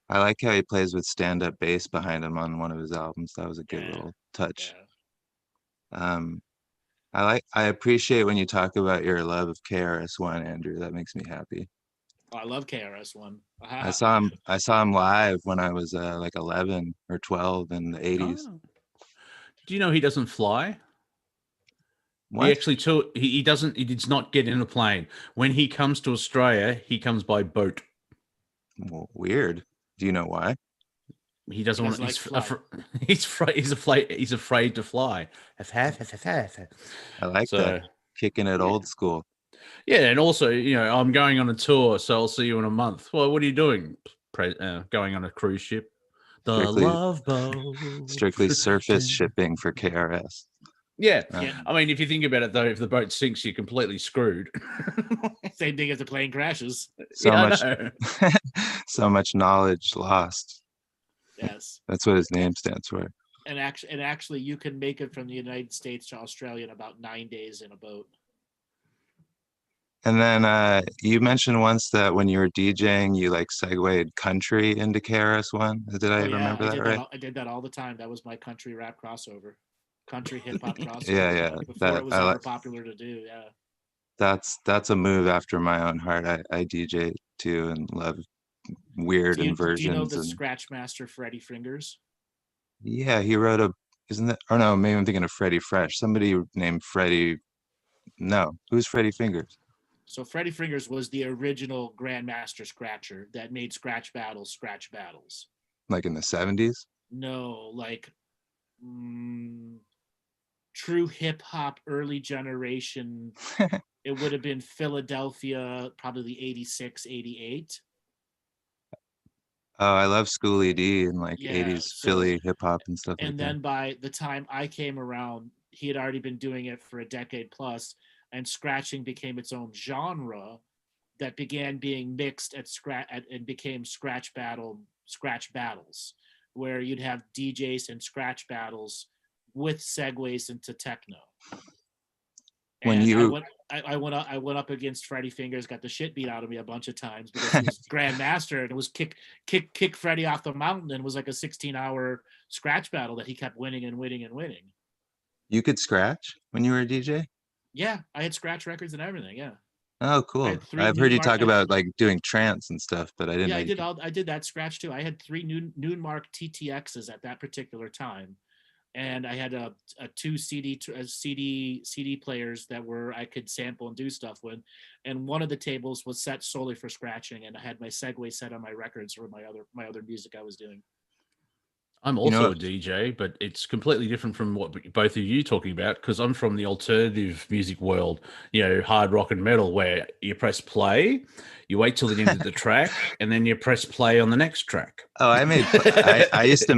I like how he plays with stand-up bass behind him on one of his albums. That was a good little touch. Yeah. I appreciate when you talk about your love of KRS-One, Andrew. That makes me happy. Oh, I love KRS-One. I saw him live when I was like 11 or 12 in the 80s. Oh. Do you know he doesn't fly? What? He actually he does not get in a plane. When he comes to Australia, he comes by boat. Well, weird. Do you know why? He doesn't want. He's afraid to fly. I like that. Kicking it old school. Yeah, and also, I'm going on a tour, so I'll see you in a month. Well, what are you doing? Going on a cruise ship. Love boat. Strictly surface shipping for KRS. Yeah. I mean, if you think about it, though, if the boat sinks, you're completely screwed. Same thing as the plane crashes. So much knowledge lost. Yes. That's what his name stands for. And actually, you can make it from the United States to Australia in about 9 days in a boat. And then you mentioned once that when you were DJing, you like segued country into KRS-One. Did I remember that right? I did that all the time. That was my country rap crossover, country hip hop crossover. Yeah. Before it was ever popular to do. Yeah. That's a move after my own heart. I DJ too and love weird inversions. Do you know the scratch master Freddy Fringers? Yeah, he wrote isn't that? Or no, maybe I'm thinking of Freddie Fresh. Somebody named Freddie. No, who's Freddy Fingers? So Freddy Fringers was the original Grandmaster Scratcher that made scratch battles. Like in the 70s? No, like true hip hop, early generation. It would have been Philadelphia, probably 86, 88. Oh, I love Schoolie D and like 80s Philly hip hop and stuff like that. And then by the time I came around, he had already been doing it for a decade plus, and scratching became its own genre that began being mixed and became scratch battles, where you'd have DJs and scratch battles with segues into techno. I went up against Freddy Fingers, got the shit beat out of me a bunch of times because he was Grandmaster, and it was kick Freddy off the mountain, and it was like a 16-hour scratch battle that he kept winning and winning and winning. You could scratch when you were a DJ? Yeah, I had scratch records and everything. Yeah. Oh, cool. I've heard you talk about like doing trance and stuff, but I didn't. Yeah, I did that scratch too. I had 3 Noonmark TTXs at that particular time, and I had a 2 CD players that I could sample and do stuff with, and one of the tables was set solely for scratching, and I had my segue set on my records for my other music I was doing. I'm You know also a what? DJ, but it's completely different from what both of you talking about because I'm from the alternative music world, hard rock and metal, where you press play, you wait till the end of the track, and then you press play on the next track. Oh, I used to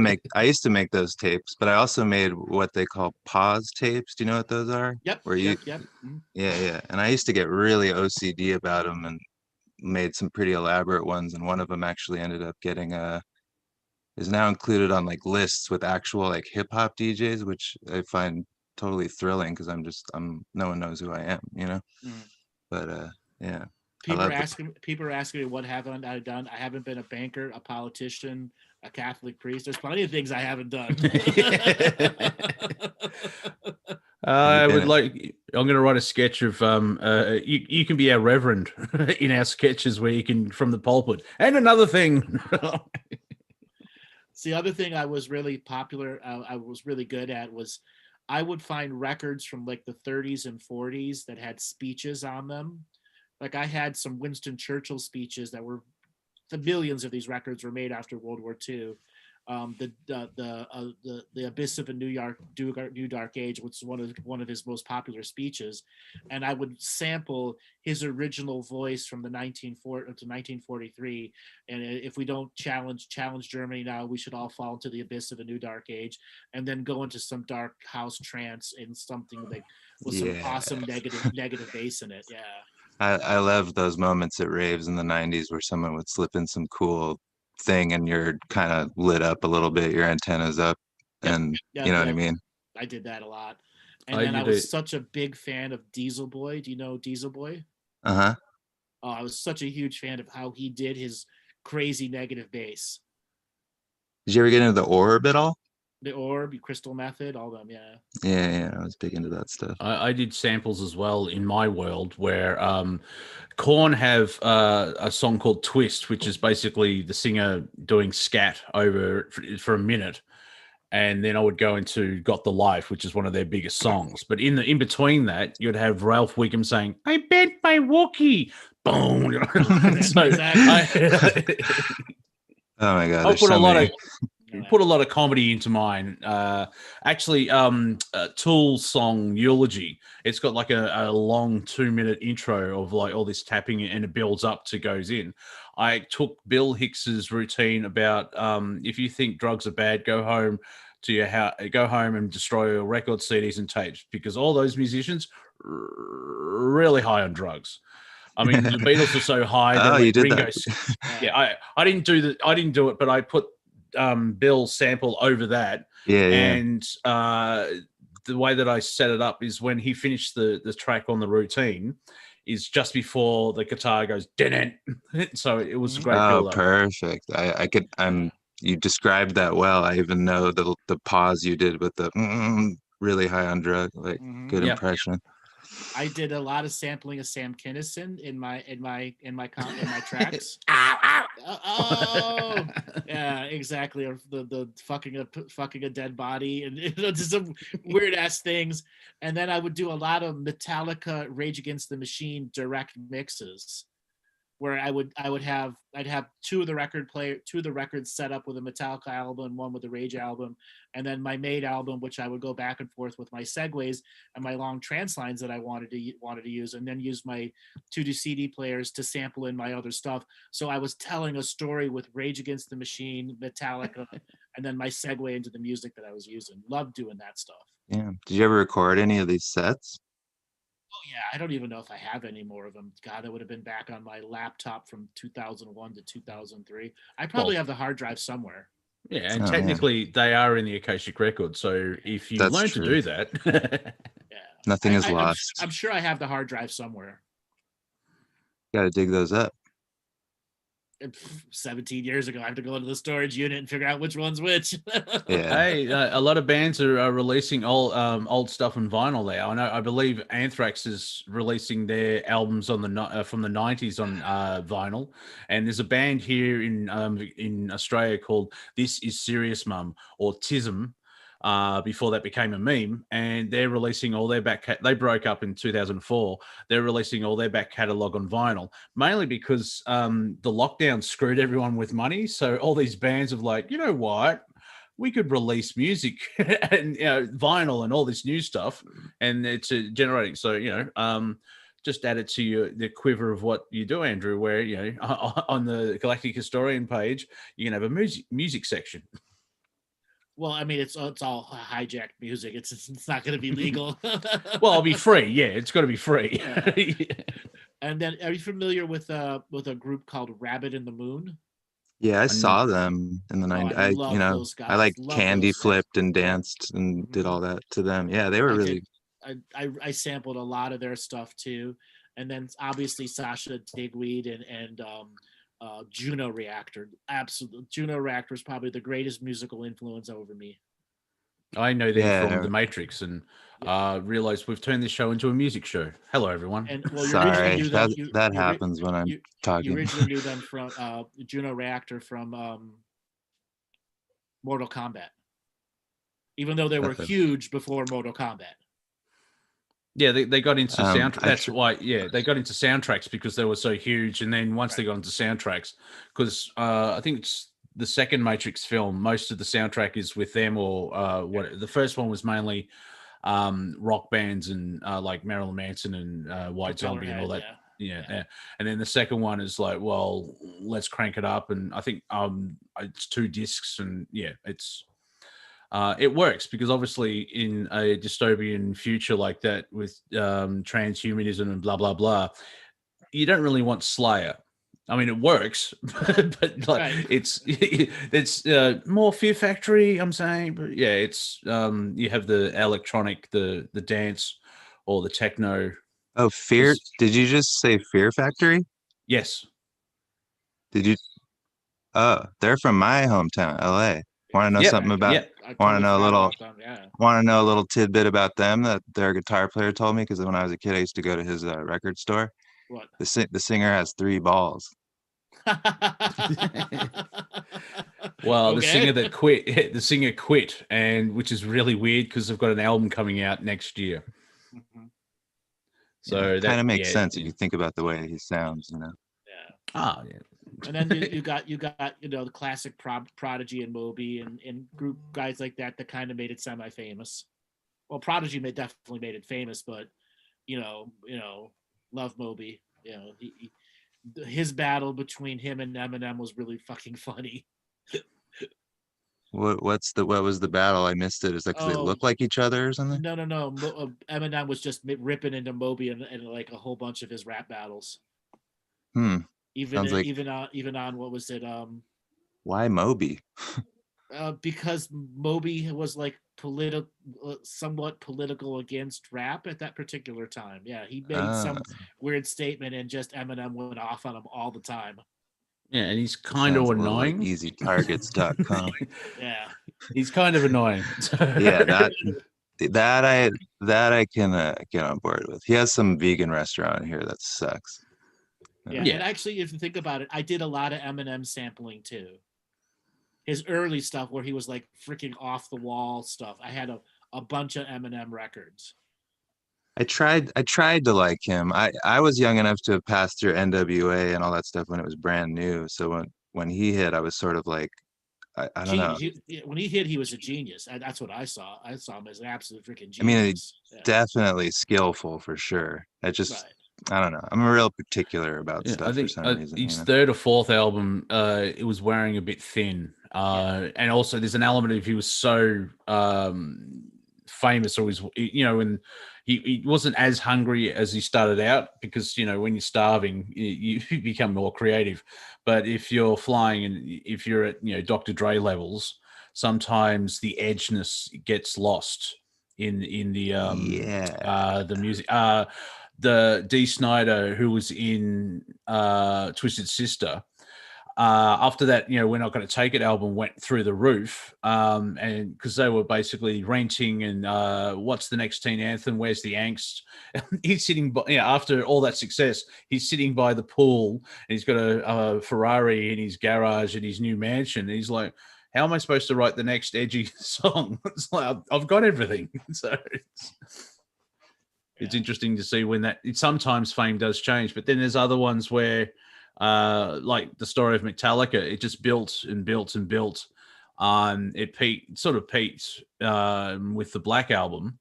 make those tapes, but I also made what they call pause tapes. Do you know what those are? Yep. Where you Yep. Mhm. Yeah. And I used to get really OCD about them and made some pretty elaborate ones. And one of them actually ended up getting is now included on like lists with actual like hip hop DJs, which I find totally thrilling because no one knows who I am, you know? Mhm. But yeah, I People are love the asking me what haven't I done. I haven't been a banker, a politician, a Catholic priest. There's plenty of things I haven't done. have you I would been like. I'm going to write a sketch of you can be our reverend in our sketches where you can from the pulpit. And another thing, It's the other thing I was really popular. I was really good at was I would find records from like the 30s and 40s that had speeches on them. Like I had some Winston Churchill speeches that were the millions of these records were made after World War II. The Abyss of a New Dark Age, which is one of his most popular speeches, and I would sample his original voice from the 1943. And if we don't challenge Germany now, we should all fall into the abyss of a new dark age, and then go into some dark house trance and something like with some Yeah. awesome negative bass in it. Yeah. I love those moments at raves in the 90s where someone would slip in some cool thing and you're kind of lit up a little bit, your antennas up, Yep. and you Yep. know what I Yep. mean? I did that a lot. And I then I did was it. such a big fan of Diesel Boy. Do you know Diesel Boy? Uh-huh. Oh, I was such a huge fan of how he did his crazy negative bass. Did you ever get into the orb at all? The Orb, Crystal Method, all them, yeah. Yeah, I was big into that stuff. I did samples as well in my world where Korn have a song called Twist, which is basically the singer doing scat over for a minute. And then I would go into Got the Life, which is one of their biggest songs. But in between that, you'd have Ralph Wiggum saying, I bent my Wookiee. Boom. So Exactly. Oh my God, I'll there's so many. put a lot of comedy into mine. Actually, Tool's song Eulogy. It's got like a long 2-minute intro of like all this tapping and it builds up to goes in. I took Bill Hicks's routine about if you think drugs are bad, go home to your house, go home and destroy your record CDs and tapes because all those musicians really high on drugs. I mean, the Beatles are so high that Oh, you like did Ringo. that. Yeah, I didn't do it, but I put Bill's sample over that, Yeah. and the way that I set it up is when he finished the track on the routine, is just before the guitar goes didn't. So it was a great Oh, build up. perfect. You described that well. I even know the pause you did with the really high on drug, like good Yep. impression. I did a lot of sampling of Sam Kinison in my tracks. Oh, yeah, exactly. Or the fucking a dead body and just some weird ass things. And then I would do a lot of Metallica, Rage Against the Machine direct mixes, where I'd have two of the records set up with a Metallica album, one with a Rage album, and then my Maid album, which I would go back and forth with my segues and my long trance lines that I wanted to use, and then use my 2D CD players to sample in my other stuff. So I was telling a story with Rage Against the Machine, Metallica, and then my segue into the music that I was using. Loved doing that stuff. Yeah. Did you ever record any of these sets? Oh yeah, I don't even know if I have any more of them. God, that would have been back on my laptop from 2001 to 2003. I probably have the hard drive somewhere. Yeah, and Oh, technically they are in the Akashic record. So if you That's learn true. to do that, Yeah, Nothing is lost. I'm sure I have the hard drive somewhere. Got to dig those up. 17 years ago, I have to go into the storage unit and figure out which one's which. Yeah. hey, a lot of bands are releasing old stuff on vinyl now. I believe Anthrax is releasing their albums on from the 90s on vinyl, and there's a band here in Australia called This Is Serious Mum or Tism. Before that became a meme, and they're releasing all their they broke up in 2004. They're releasing all their back catalog on vinyl, mainly because the lockdown screwed everyone with money. So all these bands have like, you know what? we could release music and vinyl and all this new stuff, and it's generating. So just add it to the quiver of what you do, Andrew. Where on the Galactic Historian page, you can have a music section. Well, I mean, it's all hijacked music. It's not going to be legal. Well, it'll be free. Yeah, it's got to be free. Yeah. And then, are you familiar with a group called Rabbit in the Moon? Yeah, I saw them in the 90s. I love those guys. I like Love candy those guys. flipped and danced and did all that to them. Yeah, they were really. I sampled a lot of their stuff too, and then obviously Sasha Digweed and Juno Reactor. Absolutely, Juno Reactor is probably the greatest musical influence over me. I know them from The Matrix, and realized we've turned this show into a music show. Hello, everyone. And well, Sorry, that happens when I'm talking. You originally knew them from Juno Reactor from Mortal Kombat, even though they were huge before Mortal Kombat. Yeah, they got into soundtracks. That's why. Yeah, they got into soundtracks because they were so huge, and then once they got into soundtracks, because I think it's the second Matrix film, most of the soundtrack is with them, or the first one was mainly rock bands and like Marilyn Manson and White Zombie and all that. Yeah. And then the second one is like, well, let's crank it up, and I think it's 2 discs, and it's it works because obviously in a dystopian future like that with transhumanism and blah blah blah, you don't really want Slayer. I mean, it works, but like it's more Fear Factory. I'm saying, but yeah, it's you have the electronic, the dance, or the techno. Oh, Fear! Did you just say Fear Factory? Yes. Did you? Oh, they're from my hometown, LA. Want to know something about? Yeah. Want to know a little? Want to know a little tidbit about them that their guitar player told me? Because when I was a kid, I used to go to his record store. What? The singer has 3 balls. Well, the singer quit, and which is really weird because they've got an album coming out next year. Mm-hmm. So that kind of makes sense if you think about the way he sounds, Yeah. Ah, yeah. And then you got the classic Prodigy and Moby and group guys like that kind of made it semi-famous. Well, Prodigy definitely made it famous, but love Moby. His battle between him and Eminem was really fucking funny. What was the battle? I missed it. Is that because they look like each other or something? No. Eminem was just ripping into Moby and like a whole bunch of his rap battles. Even on what was it? Why Moby? Because Moby was like somewhat political against rap at that particular time. Yeah, he made some weird statement, and just Eminem went off on him all the time. Yeah, and he's kind of annoying. Like easytargets.com. Yeah, he's kind of annoying. Yeah, that I can get on board with. He has some vegan restaurant here that sucks. Yeah, and actually, if you think about it, I did a lot of Eminem sampling too. His early stuff where he was like freaking off the wall stuff. I had a bunch of Eminem records. I tried to like him. I was young enough to have passed through NWA and all that stuff when it was brand new. So when he hit, I was sort of like, I don't know. When he hit, he was a genius. That's what I saw. I saw him as an absolute freaking genius. I mean, definitely skillful for sure. I don't know. I'm real particular about stuff. I think for some reason, his third or fourth album, it was wearing a bit thin. And also there's an element of he was so famous, or was when he wasn't as hungry as he started out, because when you're starving you become more creative. But if you're flying and if you're at Dr. Dre levels, sometimes the edgeness gets lost in the music. The D. Snyder, who was in Twisted Sister, after that, We're Not Going to Take It album went through the roof, and because they were basically renting and what's the next teen anthem? Where's the angst? He's sitting by, after all that success, he's sitting by the pool and he's got a Ferrari in his garage in his new mansion. And he's like, how am I supposed to write the next edgy song? It's like, I've got everything. So it's interesting to see when sometimes fame does change, but then there's other ones where, like the story of Metallica, it just built and built and built It sort of peaked with the Black Album,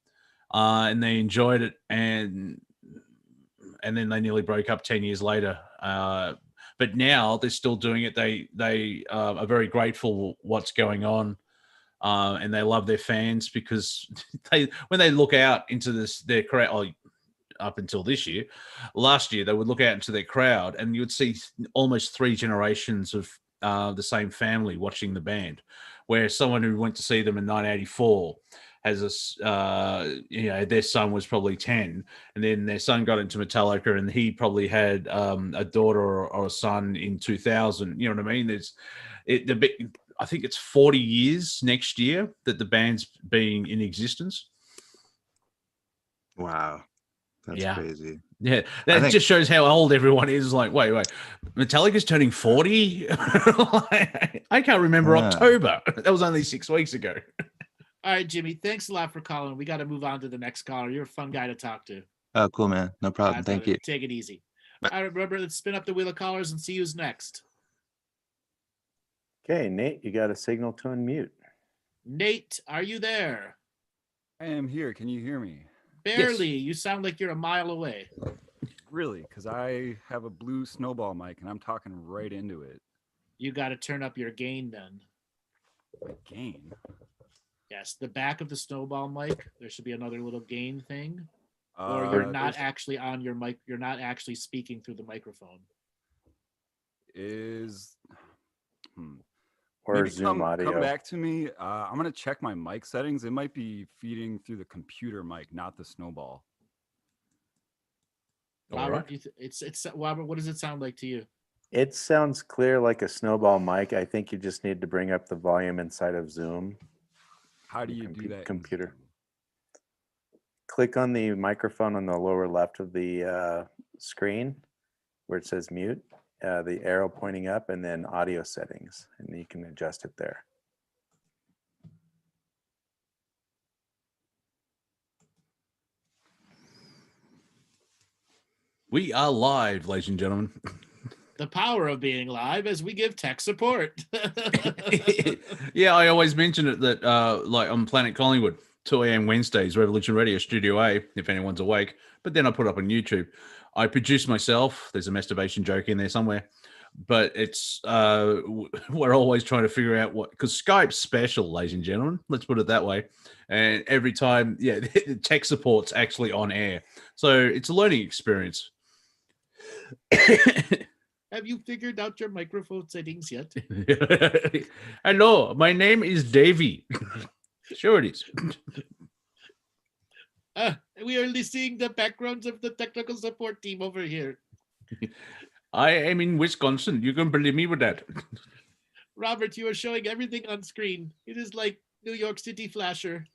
and they enjoyed it, and then they nearly broke up 10 years later. But now they're still doing it. They are very grateful what's going on, and they love their fans because when they look out into their crowd. Up until last year, they would look out into their crowd and you would see almost 3 generations of the same family watching the band, where someone who went to see them in 1984 has their son was probably 10, and then their son got into Metallica and he probably had a daughter or a son in 2000. You know what I mean? I think it's 40 years next year that the band's being in existence. Wow. That's crazy. Yeah, that just shows how old everyone is. Like, wait, Metallica's turning 40? I can't remember October. That was only 6 weeks ago. All right, Jimmy, thanks a lot for calling. We got to move on to the next caller. You're a fun guy to talk to. Oh, cool, man. No problem. Thank you. Take it easy. All right, remember, let's spin up the wheel of callers and see who's next. Okay, Nate, you got a signal to unmute. Nate, are you there? I am here. Can you hear me? Barely. Yes. You sound like you're a mile away. Really? Because I have a blue snowball mic and I'm talking right into it. You got to turn up your gain then. My gain? Yes, the back of the snowball mic. There should be another little gain thing. Or you're not actually on your mic. You're not actually speaking through the microphone. Or maybe Zoom audio. Come back to me. I'm going to check my mic settings. It might be feeding through the computer mic, not the snowball. Robert, Robert, what does it sound like to you? It sounds clear like a snowball mic. I think you just need to bring up the volume inside of Zoom. How do you do that? Computer. Click on the microphone on the lower left of the screen where it says mute. The arrow pointing up, and then audio settings, and you can adjust it there. We are live, ladies and gentlemen. The power of being live as we give tech support. Yeah, I always mention it that like on Planet Collingwood, 2 a.m. Wednesdays, Revolution Radio, Studio A, if anyone's awake. But then I put up on YouTube. I produce myself. There's a masturbation joke in there somewhere. But it's we're always trying to figure out what, because Skype's special, ladies and gentlemen. Let's put it that way. And every time, the tech support's actually on air. So it's a learning experience. Have you figured out your microphone settings yet? Hello, my name is Davey. Sure it is. We are listening the backgrounds of the technical support team over here. I am in Wisconsin. You can believe me with that. Robert, you are showing everything on screen. It is like New York City Flasher.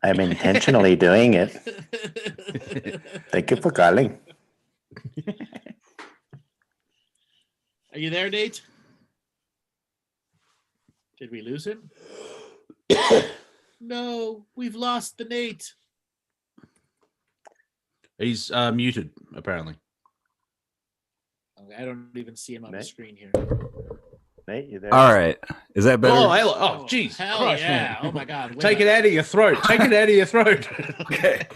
I'm intentionally doing it. Thank you for calling. Are you there, Nate? Did we lose him? No, we've lost the Nate. He's muted, apparently. I don't even see him on the screen here. Nate, you there? All right. Is that better? Oh, jeez. Hell Christ, yeah. man. Oh, my God. Take it out of your throat. Take it out of your throat. Okay.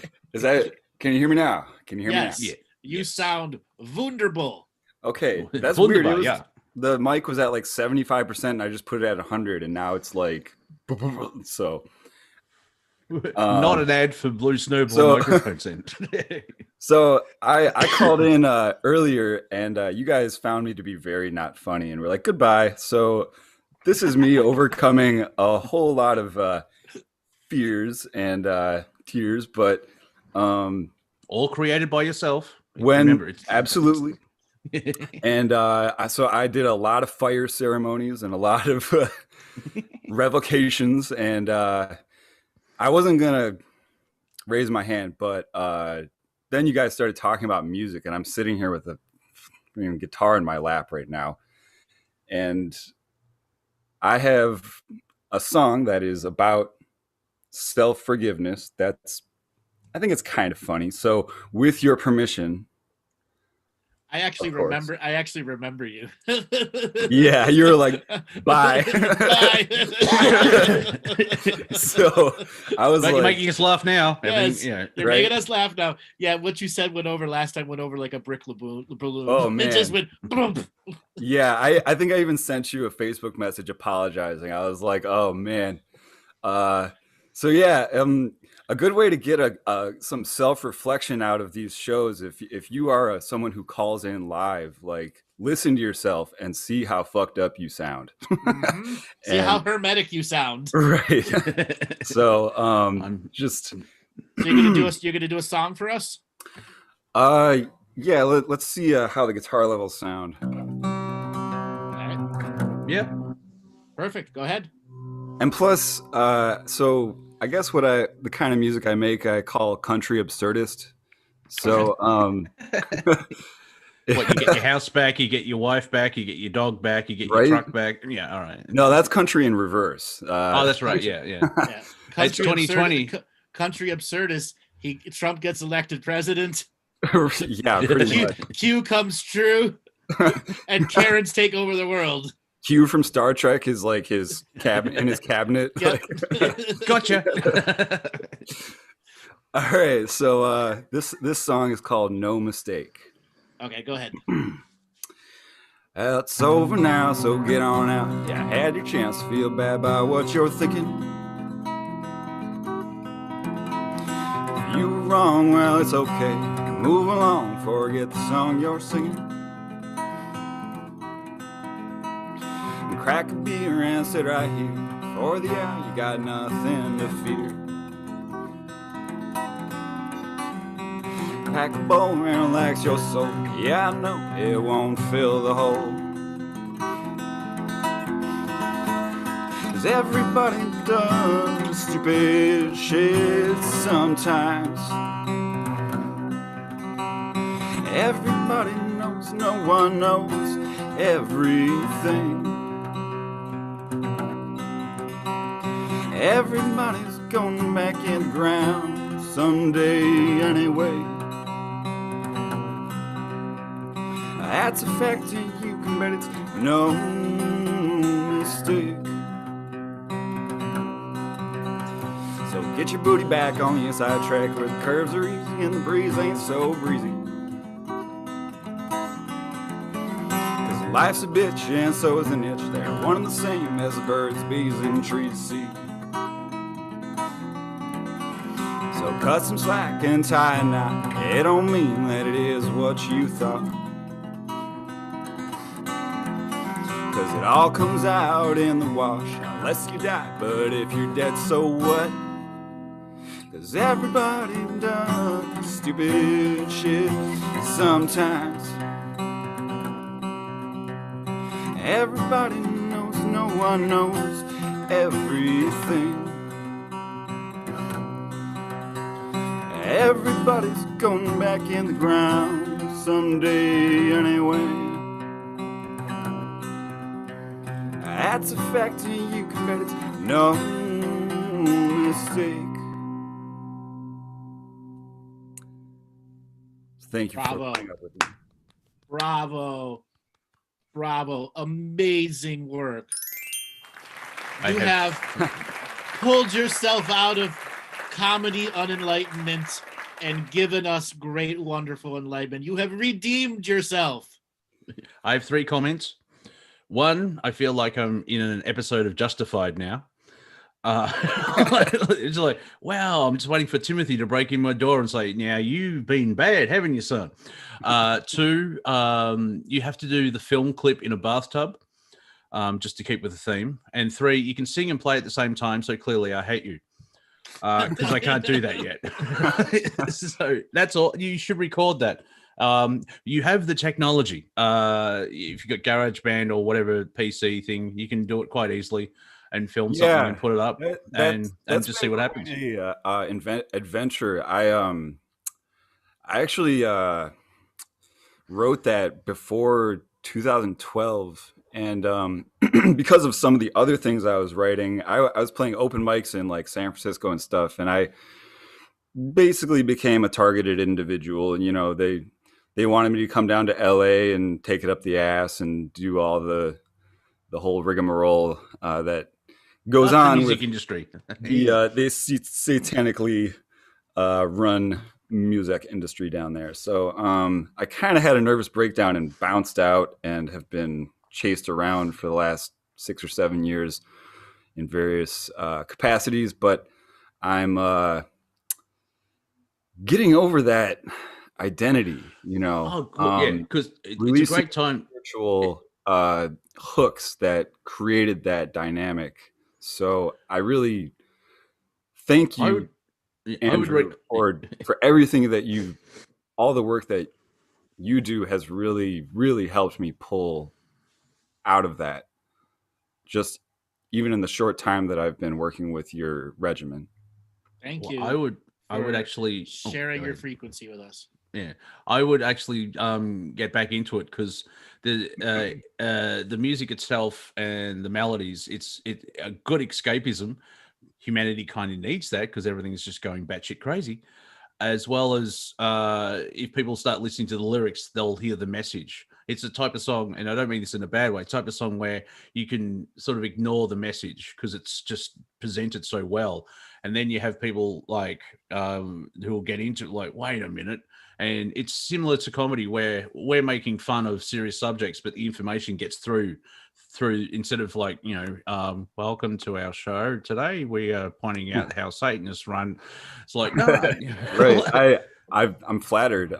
Can you hear me now? Can you hear yes. me now? Yeah. You sound wonderful. Okay. That's Wunderbar, weird. The mic was at like 75% and I just put it at 100 and now it's like, so. Not an ad for Blue Snowball microphones in. So I called in earlier and you guys found me to be very not funny and we're like, goodbye. So this is me overcoming a whole lot of fears and tears, but all created by yourself. Remember, absolutely. And so I did a lot of fire ceremonies and a lot of revocations and I wasn't gonna raise my hand, but then you guys started talking about music, and I'm sitting here with a guitar in my lap right now, and I have a song that is about self-forgiveness. I think it's kind of funny. So, with your permission, I actually Of course. remember you. Yeah, you were like, bye. Bye. So I was But you're like, making us laugh now. Yes, Yeah. you're Right? making us laugh now. Yeah, what you said went over last time. Went over like a brick balloon. Oh, It just man. went. Boom. yeah, I think I even sent you a Facebook message apologizing. I was like, oh man. So yeah, a good way to get some self-reflection out of these shows, if you are someone who calls in live, like listen to yourself and see how fucked up you sound. Mhm. See how hermetic you sound. Right. So I'm just So you're gonna do a song for us? yeah, let's see how the guitar levels sound. All right. yeah. Perfect. Go ahead. And plus, so I guess the kind of music I make, I call country absurdist. So, What, you get your house back, you get your wife back, you get your dog back, you get your Right? truck back. Yeah, all right. no, that's country in reverse. Oh, that's right. Yeah. Yeah. It's 2020. Country absurdist. Trump gets elected president. Yeah, pretty much. Q comes true, and Karens take over the world. Q from Star Trek is like his cabinet. Yep. Gotcha. All right, so this song is called "No Mistake." Okay, go ahead. It's over now, so get on out. Yeah, had your chance to feel bad about what you're thinking. If you were wrong, well, it's okay. Move along, forget the song you're singing. And crack a beer and sit right here. For the hour, you got nothing to fear. Pack a bowl and relax your soul. Yeah, I know it won't fill the hole. 'Cause everybody does stupid shit sometimes. Everybody knows, no one knows everything. Everybody's going back in the ground someday anyway. That's a fact, and you can bet it's no mistake. So get your booty back on the inside track where the curves are easy and the breeze ain't so breezy. 'Cause life's a bitch and so is an itch. They're one and the same as the birds, bees, and trees see. So cut some slack and tie a knot. It don't mean that it is what you thought. 'Cause it all comes out in the wash unless you die. But if you're dead, so what? 'Cause everybody does stupid shit sometimes. Everybody knows, no one knows everything. Everybody's going back in the ground someday anyway. That's a fact, and you can bet it's no mistake. Thank you Bravo. for putting up with me. Bravo. Amazing work. You I have pulled yourself out of comedy unenlightenment and given us great, wonderful enlightenment. You have redeemed yourself. I have 3 comments. One, I feel like I'm in an episode of Justified now. It's like, wow, I'm just waiting for Timothy to break in my door and say, now you've been bad, haven't you, son? 2, you have to do the film clip in a bathtub just to keep with the theme. And 3, you can sing and play at the same time. So clearly I hate you because I can't do that yet. So that's all. You should record that. You have the technology. If you've got GarageBand or whatever PC thing, you can do it quite easily and film something and put it up and just see what happens. Adventure. I actually wrote that before 2012, and because of some of the other things I was writing, I was playing open mics in like San Francisco and stuff, and I basically became a targeted individual. And they they wanted me to come down to LA and take it up the ass and do all the whole rigmarole that goes The on music with industry. the satanically run music industry down there. So I kind of had a nervous breakdown and bounced out, and have been chased around for the last 6 or 7 years in various capacities. But I'm getting over that identity, you know. Oh, cool. Yeah, because it's a releasing great time. virtual hooks that created that dynamic. So I really thank I you, would, Andrew, for everything that all the work that you do has really, really helped me pull out of that. Just even in the short time that I've been working with your regimen. Thank you. I would actually sharing go your ahead. frequency with us. Yeah, I would actually get back into it, because the music itself and the melodies, it's a good escapism. Humanity kind of needs that, because everything's just going batshit crazy. As well as if people start listening to the lyrics, they'll hear the message. It's a type of song, and I don't mean this in a bad way, type of song where you can sort of ignore the message because it's just presented so well. And then you have people like who will get into it, like, wait a minute. And it's similar to comedy, where we're making fun of serious subjects, but the information gets through instead of like, welcome to our show today, we are pointing out how Satanists run. It's like, no. Right. I'm flattered.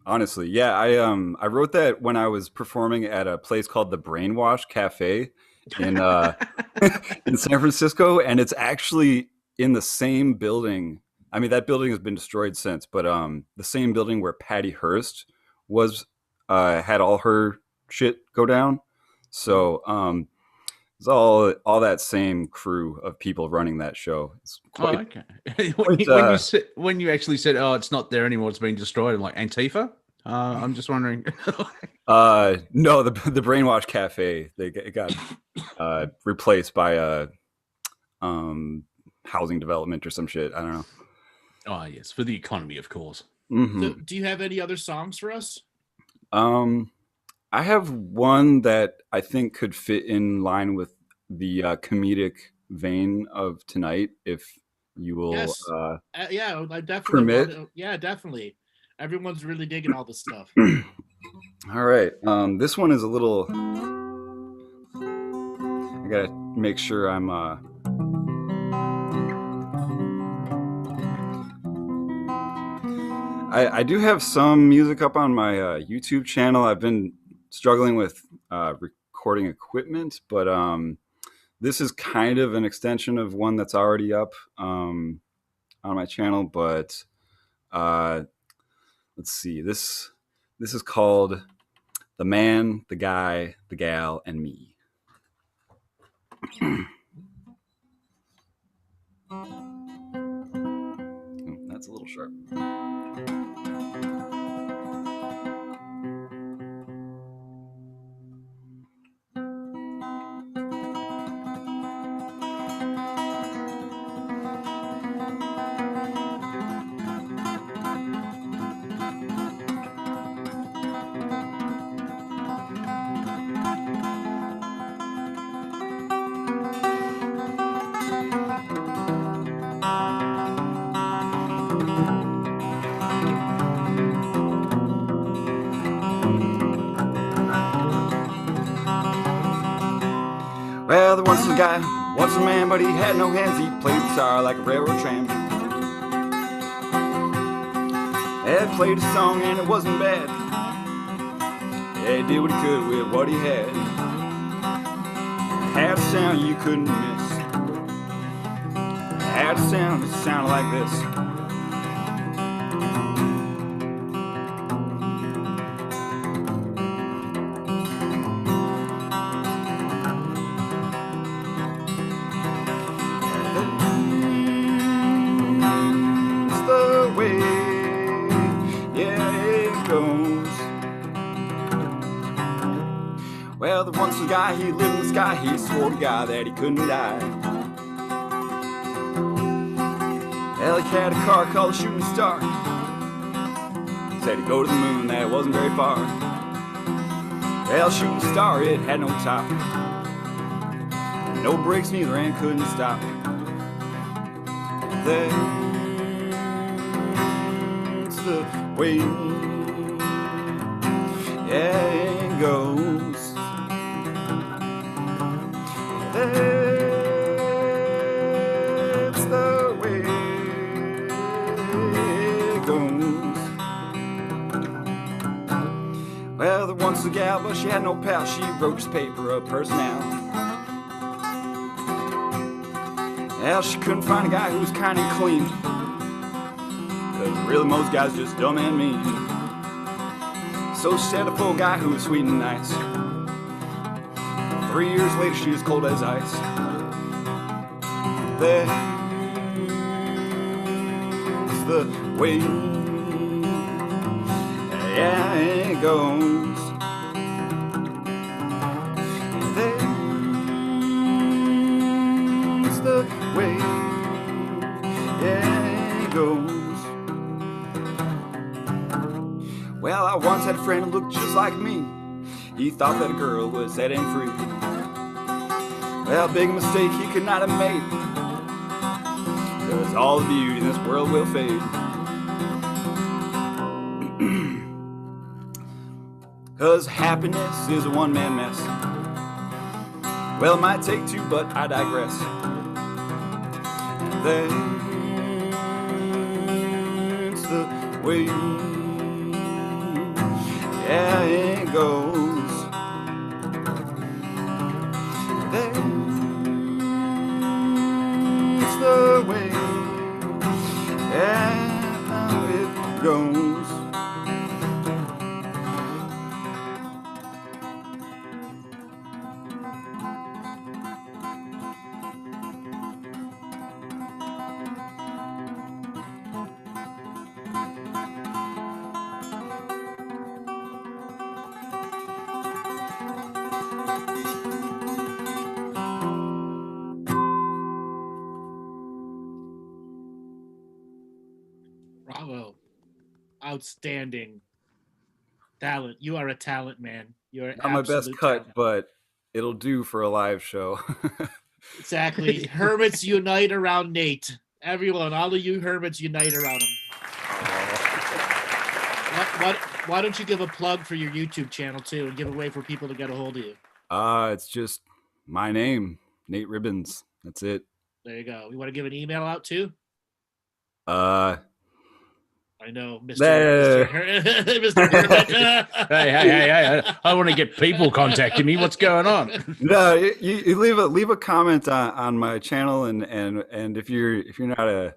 Honestly, yeah. I wrote that when I was performing at a place called the Brainwash Cafe in in San Francisco, and it's actually in the same building. I mean, that building has been destroyed since, but the same building where Patty Hearst was had all her shit go down. So it's all that same crew of people running that show. It's quite, okay. When you actually said, "Oh, it's not there anymore; it's been destroyed," I'm like, Antifa. I'm just wondering. No, the Brainwash Cafe, it got replaced by a housing development or some shit. I don't know. Oh yes, for the economy, of course. Mm-hmm. So, do you have any other songs for us? I have one that I think could fit in line with the comedic vein of tonight, if you will. Yes. Yeah, I definitely permit. Yeah, definitely. Everyone's really digging all this stuff. All right. This one is a little. I gotta make sure I'm. I do have some music up on my YouTube channel. I've been struggling with recording equipment, but this is kind of an extension of one that's already up on my channel. But let's see. This is called "The Man, the Guy, the Gal, and Me." That's a little sharp. Well, there once was a guy, once a man, but he had no hands. He played guitar like a railroad tram. Had played a song and it wasn't bad. Yeah, he did what he could with what he had. Had a sound you couldn't miss. Had a sound that sounded like this. Well, there once was a guy, he lived in the sky. He swore to God that he couldn't die. Well, he had a car called a shooting star. said he'd go to the moon, that wasn't very far. Well, shooting star, it had no top, no brakes neither, and couldn't stop. That's the way, yeah, it goes. That's the way it goes. Well, there once a gal, but she had no pal. She wrote this paper of personality. Well, she couldn't find a guy who was kind and clean, 'cause really most guys just dumb and mean. So she settled for a guy who was sweet and nice. 3 years later, she was cold as ice. That's the way, yeah, it goes. That's the way, yeah, it goes. Well, I once had a friend who looked just like me. He thought that a girl was set him free. Well, big mistake he could not have made, 'cause all the beauty in this world will fade. 'Cause happiness is a one-man mess. Well, it might take two, but I digress. That's the way, yeah, it goes. That's the way, yeah, it goes. Bravo. Outstanding talent. You are a talent, man. You're Not my best absolute cut, talent. but it'll do for a live show. Exactly. Hermits unite around Nate. Everyone, all of you hermits unite around him. Why don't you give a plug for your YouTube channel too, and give a way for people to get a hold of you? It's just my name, Nate Ribbons. That's it. There you go. You want to give an email out too? I know, Mr. There. Mr. Hermit. Hey! I want to get people contacting me. What's going on? No, you leave a comment on my channel, and if you're not a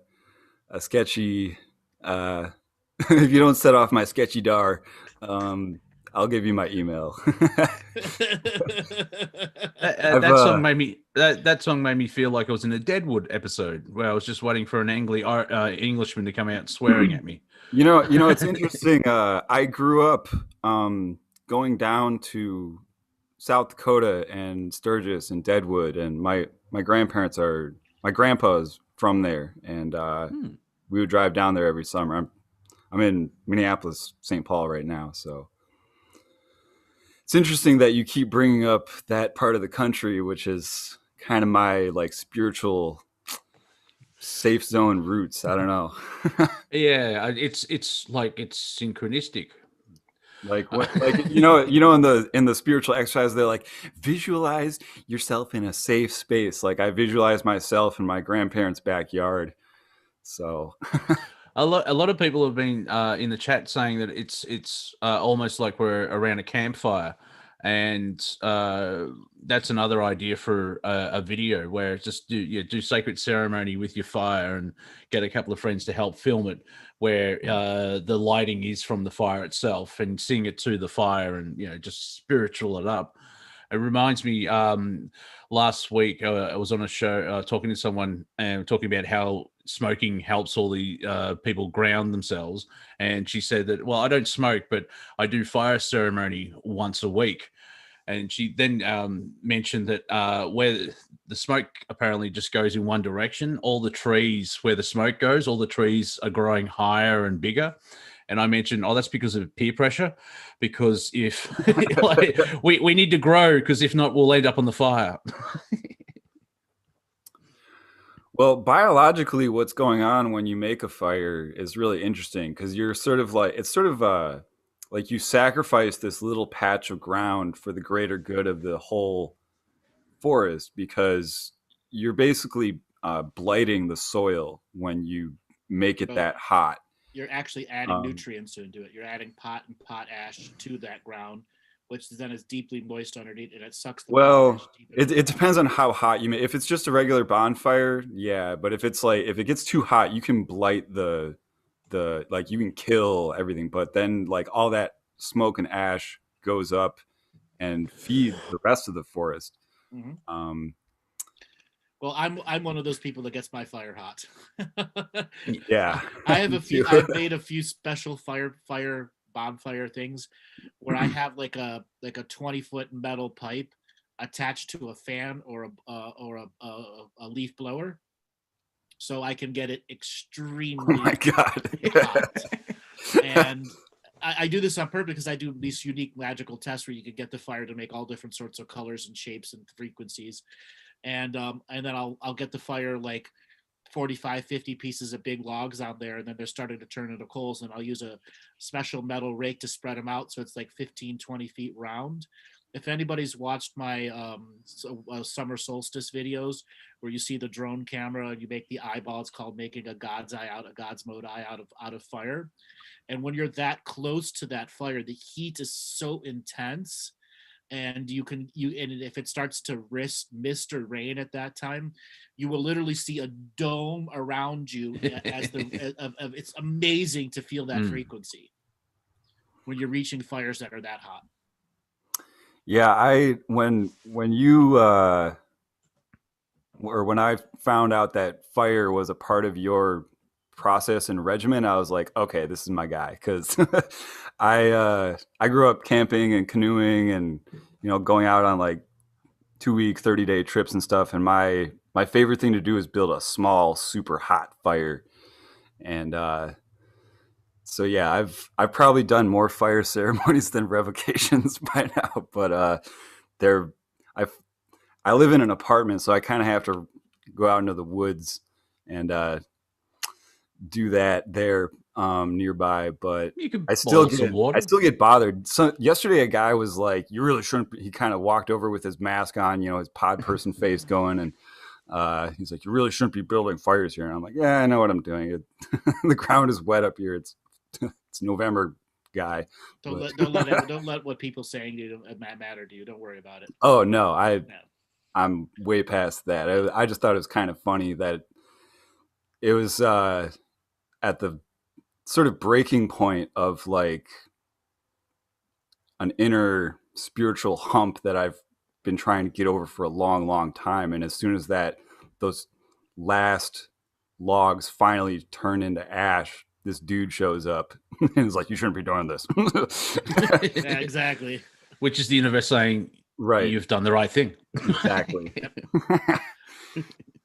sketchy, if you don't set off my sketchy dar, I'll give you my email. That song made me feel like I was in a Deadwood episode where I was just waiting for an angry Englishman to come out swearing at me. You know, it's interesting. I grew up going down to South Dakota and Sturgis and Deadwood, and my grandpa's from there, and we would drive down there every summer. I'm in Minneapolis, St. Paul right now, so it's interesting that you keep bringing up that part of the country, which is kind of my like spiritual safe zone roots. I don't know. Yeah, it's synchronistic. Like what? Like you know, in the spiritual exercise, they're like, visualize yourself in a safe space. Like I visualize myself in my grandparents' backyard. So a lot of people have been in the chat saying that it's almost like we're around a campfire, and that's another idea for a video where just do sacred ceremony with your fire and get a couple of friends to help film it, where the lighting is from the fire itself and sing it to the fire and just spiritual it up. It reminds me, last week I was on a show talking to someone and talking about how smoking helps all the people ground themselves. And she said that, well, I don't smoke, but I do fire ceremony once a week. And she then mentioned that where the smoke apparently just goes in one direction, all the trees where the smoke goes, all the trees are growing higher and bigger. And I mentioned, oh, that's because of peer pressure. Because if like, we need to grow, because if not, we'll end up on the fire. Well, biologically, what's going on when you make a fire is really interesting because you're sort of like, it's sort of like you sacrifice this little patch of ground for the greater good of the whole forest, because you're basically blighting the soil when you make it that hot. You're actually adding nutrients into it. You're adding pot and potash to that ground, which then is deeply moist underneath, and it sucks the Well, potash deep it depends on how hot you make. If it's just a regular bonfire, yeah. But if it's like, if it gets too hot, you can blight the like, you can kill everything. But then like all that smoke and ash goes up and feeds the rest of the forest. Mm-hmm. Well, I'm one of those people that gets my fire hot. Yeah, I have a few. I've made a few special fire bonfire things where I have like a 20-foot metal pipe attached to a fan or a leaf blower, so I can get it extremely oh my God. hot. And I do this on purpose because I do these unique magical tests where you can get the fire to make all different sorts of colors and shapes and frequencies. And then I'll get the fire like 45-50 pieces of big logs out there, and then they're starting to turn into coals, and I'll use a special metal rake to spread them out so it's like 15-20 feet round. If anybody's watched my summer solstice videos where you see the drone camera and you make the eyeball, it's called making a god's mode eye out of fire. And when you're that close to that fire, the heat is so intense, and and if it starts to mist or rain at that time, you will literally see a dome around you as it's amazing to feel that frequency when you're reaching fires that are that hot. Yeah, when you or when I found out that fire was a part of your process and regimen, I was like, okay, this is my guy, because I grew up camping and canoeing and going out on like 2-week 30-day trips and stuff, and my favorite thing to do is build a small super hot fire. And so yeah, I've probably done more fire ceremonies than revocations by now, but I live in an apartment, so I kind of have to go out into the woods and do that there nearby. But I still get bothered. So yesterday a guy was like, you really shouldn't. He kind of walked over with his mask on, his pod person face going, and he's like, you really shouldn't be building fires here. And I'm like, yeah, I know what I'm doing. The ground is wet up here. It's November, guy. Don't let what people saying to you matter to you. Don't worry about it. Oh no, I'm way past that. I just thought it was kind of funny that it was at the sort of breaking point of like an inner spiritual hump that I've been trying to get over for a long, long time. And as soon as those last logs finally turn into ash, this dude shows up and is like, you shouldn't be doing this. Yeah, exactly. Which is the universe saying, right, you've done the right thing. Exactly.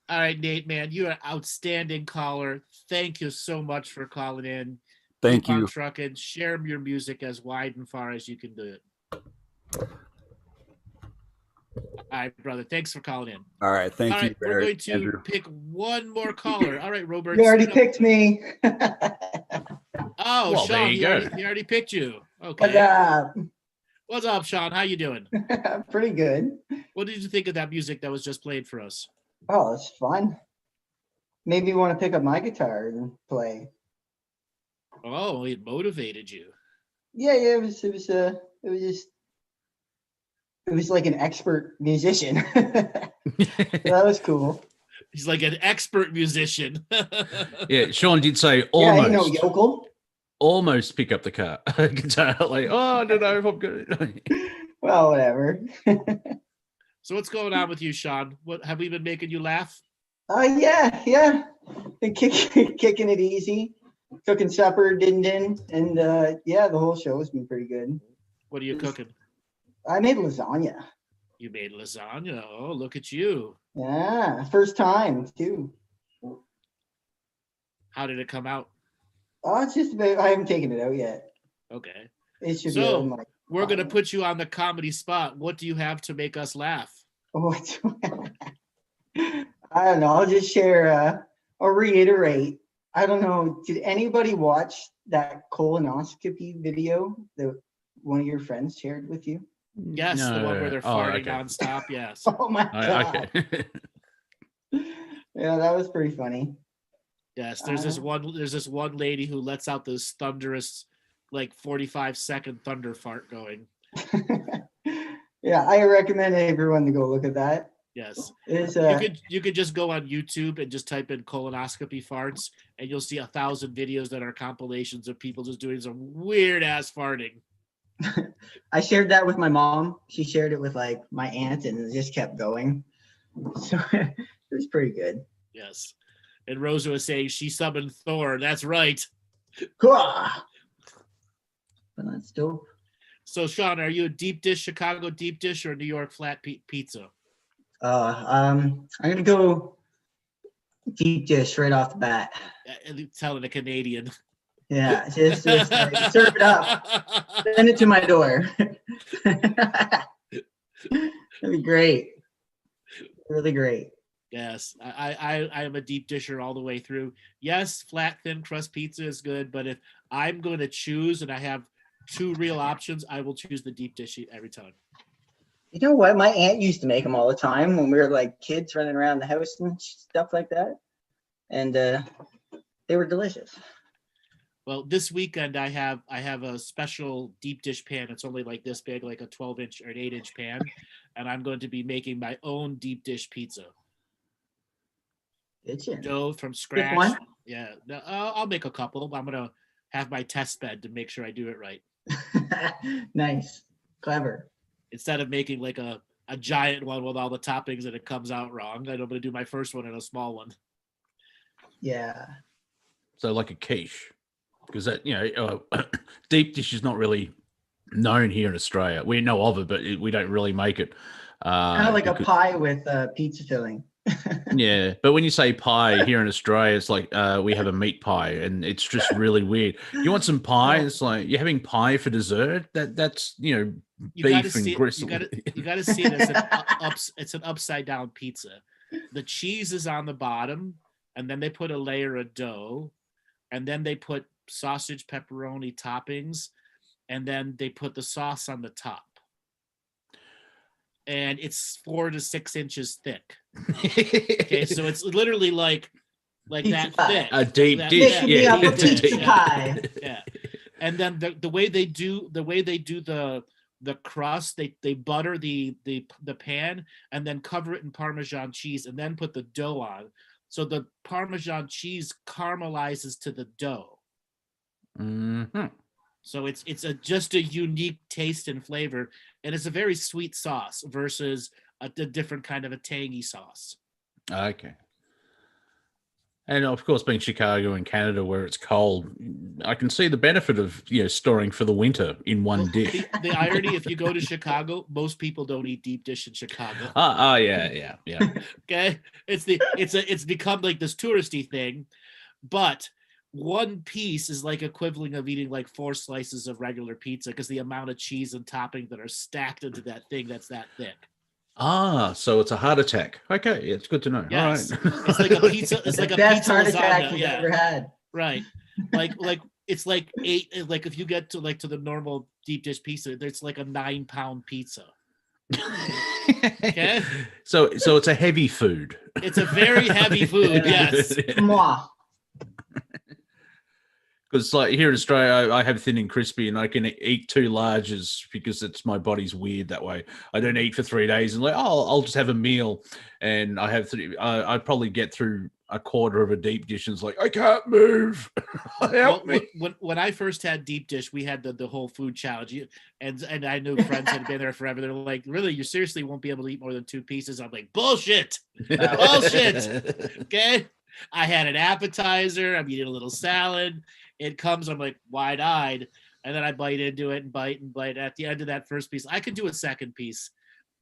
All right, Nate, man, you're an outstanding caller. Thank you so much for calling in. Thank Keep you. on trucking. Share your music as wide and far as you can do it. All right, brother. Thanks for calling in. All right. Thank you. We're going to pick one more caller. All right, Robert. You already picked me. Oh, well, Sean, he already picked you. Okay. What's up? What's up, Sean? How you doing? Pretty good. What did you think of that music that was just played for us? Oh, it's fun. Maybe you want to pick up my guitar and play. Oh, it motivated you. Yeah. It was like an expert musician. That was cool. He's like an expert musician. Yeah, Sean did say almost. Yeah, yokel. Almost pick up the guitar. Like, oh, I don't know if I'm good. Well, whatever. So what's going on with you, Sean? What have we been making you laugh? Yeah. Been kicking it easy. Cooking supper, and the whole show has been pretty good. What are you cooking? I made lasagna. You made lasagna. Oh, look at you. Yeah, first time too. How did it come out? Oh, it's just about. I haven't taken it out yet. Okay. It should So, be out in like we're going to 5 put you on the comedy spot. What do you have to make us laugh? Oh, I don't know. I'll just share. I'll reiterate. I don't know. Did anybody watch that colonoscopy video that one of your friends shared with you? Yes, the one where they're farting okay. nonstop. Yes. Oh my god! Okay. Yeah, that was pretty funny. Yes, there's this one lady who lets out this thunderous, like 45-second thunder fart going. Yeah, I recommend everyone to go look at that. Yes, It's, you could just go on YouTube and just type in colonoscopy farts, and you'll see 1,000 videos that are compilations of people just doing some weird ass farting. I shared that with my mom. She shared it with like my aunt, and it just kept going. So it was pretty good. Yes, and Rosa was saying she summoned Thor. That's right. But that's dope. So, Sean, are you a deep dish, Chicago deep dish, or New York flat pizza? I'm gonna go deep dish right off the bat. Telling a Canadian. Yeah, just like, serve it up, send it to my door. That'd be great. Really great. Yes, I am a deep disher all the way through. Yes, flat thin crust pizza is good, but if I'm going to choose and I have two real options, I will choose the deep dish every time. You know what? My aunt used to make them all the time when we were like kids running around the house and stuff like that, and they were delicious. Well, this weekend I have a special deep dish pan. It's only like this big, like a 12-inch or an 8-inch pan, and I'm going to be making my own deep dish pizza. Dough from scratch. Pick one? Yeah, I'll make a couple. I'm gonna have my test bed to make sure I do it right. Nice, clever. Instead of making like a giant one with all the toppings and it comes out wrong, I'm gonna do my first one in a small one. Yeah. So like a quiche, because that deep dish is not really known here in Australia. We know of it, but we don't really make it. Kind of like a pie with pizza filling. Yeah, but when you say pie here in Australia, it's like we have a meat pie, and it's just really weird. You want some pie? It's like you're having pie for dessert. That's beef and gristle. You got to see it as it's an upside down pizza. The cheese is on the bottom, and then they put a layer of dough, and then they put sausage pepperoni toppings, and then they put the sauce on the top. And it's 4 to 6 inches thick. Okay, so it's literally like that thick. A deep dish. Yeah, pizza pie. Yeah. And then the way they do the crust, they butter the pan and then cover it in Parmesan cheese and then put the dough on. So the Parmesan cheese caramelizes to the dough. Mm-hmm. So it's just a unique taste and flavor, and it's a very sweet sauce versus a different kind of a tangy sauce. Okay. And of course, being Chicago and Canada, where it's cold, I can see the benefit of storing for the winter in one dish. The irony, if you go to Chicago, most people don't eat deep dish in Chicago. Yeah. Okay, it's become like this touristy thing, but one piece is like equivalent of eating like 4 slices of regular pizza because the amount of cheese and topping that are stacked into that thing that's that thick. So it's a heart attack. Okay, it's good to know. Yes. All right. It's like a pizza. It's like a best pizza heart attack lasagna. you've Yeah. ever had. Right. Like it's like 8. Like if you get to the normal deep dish pizza, it's like a 9-pound pizza. Okay. So it's a heavy food. It's a very heavy food. Yes. Mwah. Because like here in Australia, I have thin and crispy, and I can eat 2 larges because my body's weird that way. I don't eat for 3 days, and I'll just have a meal, and I have I probably get through a quarter of a deep dish, and it's like I can't move. Help me. When I first had deep dish, we had the whole food challenge, and I knew friends had been there forever. They're like, really, you seriously won't be able to eat more than 2 pieces? I'm like, bullshit. Okay. I had an appetizer. I'm eating a little salad. It comes, I'm like wide-eyed, and then I bite into it and bite. At the end of that first piece, I could do a second piece.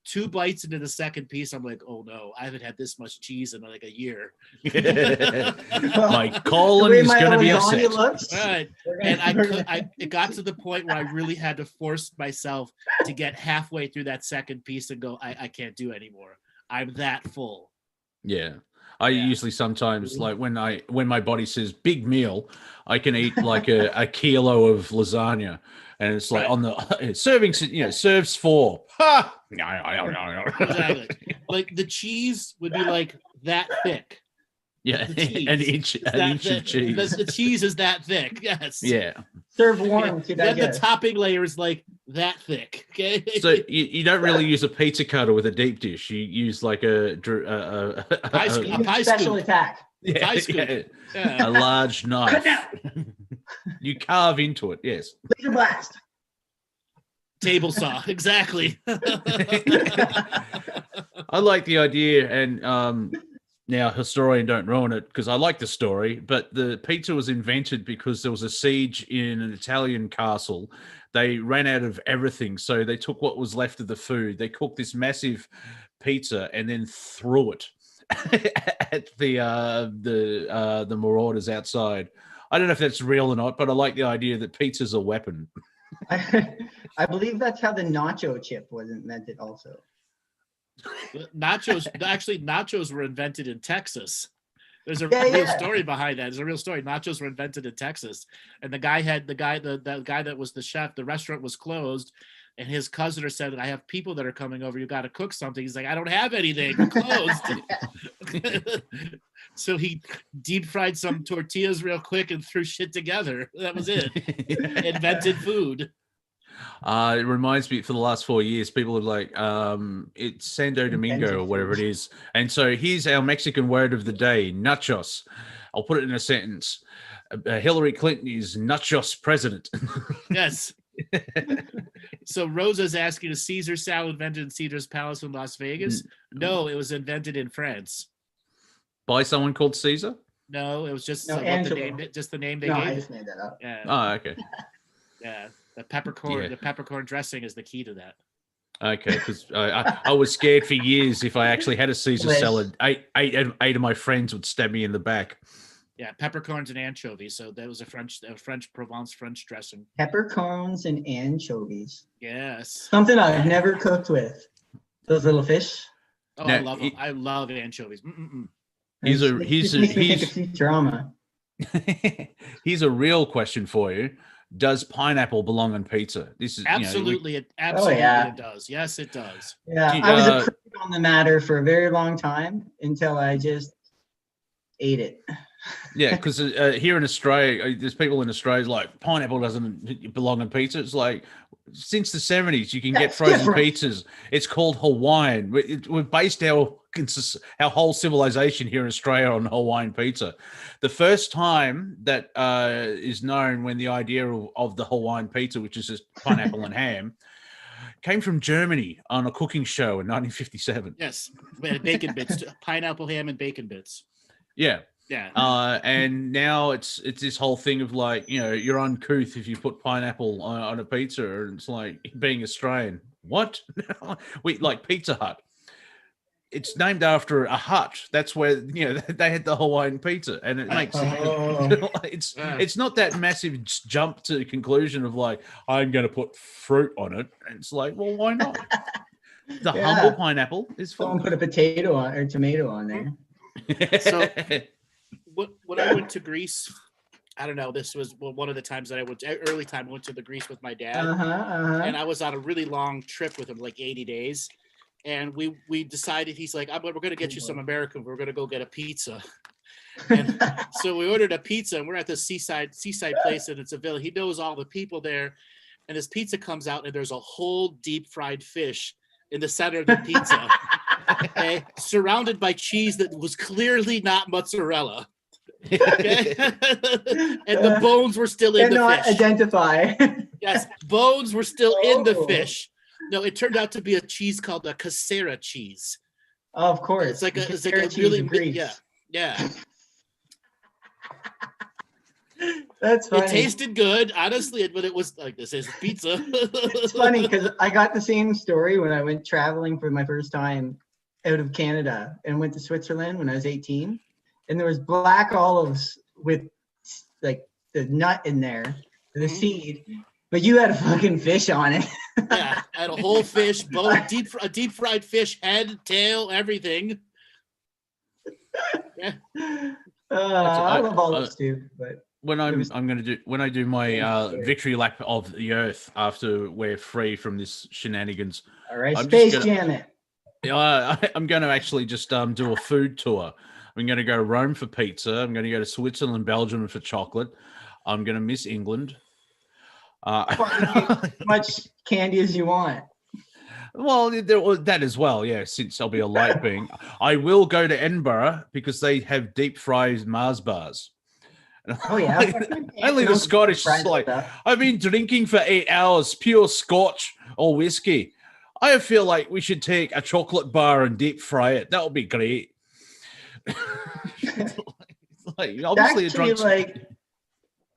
2 bites into the second piece, I'm like, oh no, I haven't had this much cheese in like a year. My colon is going to be upset. Right. And it got to the point where I really had to force myself to get halfway through that second piece and go, I can't do anymore. I'm that full. Yeah. I usually sometimes, like when my body says big meal, I can eat like a kilo of lasagna, and it's like on the serving, serves 4. Ha! No. Exactly. Like the cheese would be like that thick. Yeah, an inch of cheese. The cheese is that thick. Yes. Yeah. Serve warm to Then digest. the topping layer is like that thick. Okay. So you don't really use a pizza cutter with a deep dish. You use like a pie Special scoop. attack. Pie scoop. A large knife. You carve into it. Yes. Laser blast. Table saw. Exactly. I like the idea, and now historian don't ruin it because I like the story, but the pizza was invented because there was a siege in an Italian castle. They ran out of everything, so they took what was left of the food. They cooked this massive pizza and then threw it at the marauders outside. I don't know if that's real or not, but I like the idea that pizza's a weapon. I believe that's how the nacho chip was invented also. Nachos were invented in Texas. There's a real story behind that. There's a real story. Nachos were invented in Texas, and the guy that was the chef. The restaurant was closed, and his cousin said, "I have people that are coming over. You got to cook something." He's like, "I don't have anything. We're closed." So he deep fried some tortillas real quick and threw shit together. That was it. Invented food. It reminds me, for the last 4 years, people are like, it's Santo Domingo or whatever it is. And so here's our Mexican word of the day, nachos. I'll put it in a sentence. Hillary Clinton is nachos president. Yes. So Rosa's asking, is Caesar salad invented in Caesar's Palace in Las Vegas? No, it was invented in France. By someone called Caesar? No, it was just the name they gave. I just made that up. Yeah. Oh, okay. Yeah. The peppercorn dressing is the key to that. Okay, because I was scared for years if I actually had a Caesar salad, eight of my friends would stab me in the back. Yeah, peppercorns and anchovies. So that was a French Provence French dressing. Peppercorns and anchovies. Yes. Something I've never cooked with. Those little fish. Oh, now, I love them. I love anchovies. Here's drama. Here's a real question for you. Does pineapple belong on pizza? This is absolutely, it does. Yes, it does. Yeah, I was a critic on the matter for a very long time until I just ate it. Yeah, because here in Australia, there's people in Australia like pineapple doesn't belong on pizza. It's like since the 70s, you can get frozen pizzas. It's called Hawaiian. We've based our whole civilization here in Australia on Hawaiian pizza. The first time that is known when the idea of the Hawaiian pizza, which is just pineapple and ham, came from Germany on a cooking show in 1957. Yes, bacon bits, pineapple, ham, and bacon bits. Yeah. Yeah. And now it's this whole thing of like, you're uncouth if you put pineapple on a pizza, and it's like being Australian. What? We like Pizza Hut. It's named after a hut. That's where they had the Hawaiian pizza, and it makes it's not that massive jump to the conclusion of like I'm going to put fruit on it. And it's like, well, why not? The humble pineapple is fine. Someone put a potato on or tomato on there. So when I went to Greece, I don't know. This was one of the times that I went to the Greece with my dad, and I was on a really long trip with him, like 80 days. And we decided, he's like, we're going to get you some American. We're going to go get a pizza. And so we ordered a pizza, and we're at this seaside place, and it's a villa. He knows all the people there. And this pizza comes out, and there's a whole deep fried fish in the center of the pizza, okay, surrounded by cheese that was clearly not mozzarella. Okay? And the bones were still in the fish. Identify. Yes, bones were still in the fish. No, it turned out to be a cheese called a casera cheese. Oh, of course. It's like a really Greece. yeah. That's funny. It tasted good, honestly, but it was like, this is pizza. It's funny because I got the same story when I went traveling for my first time out of Canada and went to Switzerland when I was 18. And there was black olives with like the nut in there, the seed, but you had a fucking fish on it. Yeah, I had a whole fish, bone, deep fried fish, head, tail, everything. Yeah. I love olives too, but when I do my victory lap of the Earth after we're free from this shenanigans. All right, Space Jam it. I'm going to actually just do a food tour. I'm going to go to Rome for pizza. I'm going to go to Switzerland, Belgium for chocolate. I'm going to miss England. As much candy as you want. Well, that as well, yeah, since I'll be a light being. I will go to Edinburgh because they have deep fried Mars bars. Oh, yeah. Only the Scottish is like, I've been drinking for 8 hours, pure Scotch or whiskey. I feel like we should take a chocolate bar and deep fry it. That would be great. Like, obviously, actually, like,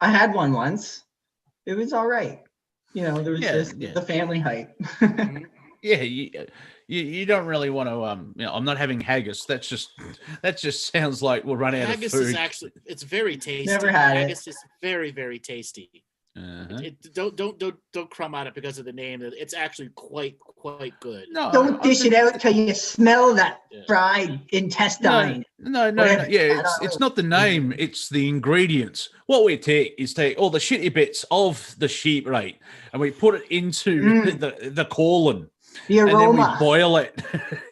I had one once. It was all right. You know, there was just the family hype. Yeah, you don't really want to. I'm not having haggis. That just sounds like we'll run out of food. Haggis is it's very tasty. Never had haggis is very, very tasty. Don't crumb on it because of the name. It's actually quite good. No, don't dish it out till you smell that fried intestine. No. Yeah, it's not the name. It's the ingredients. What we take is all the shitty bits of the sheep, right, and we put it into the colon. The aroma. And then we boil it.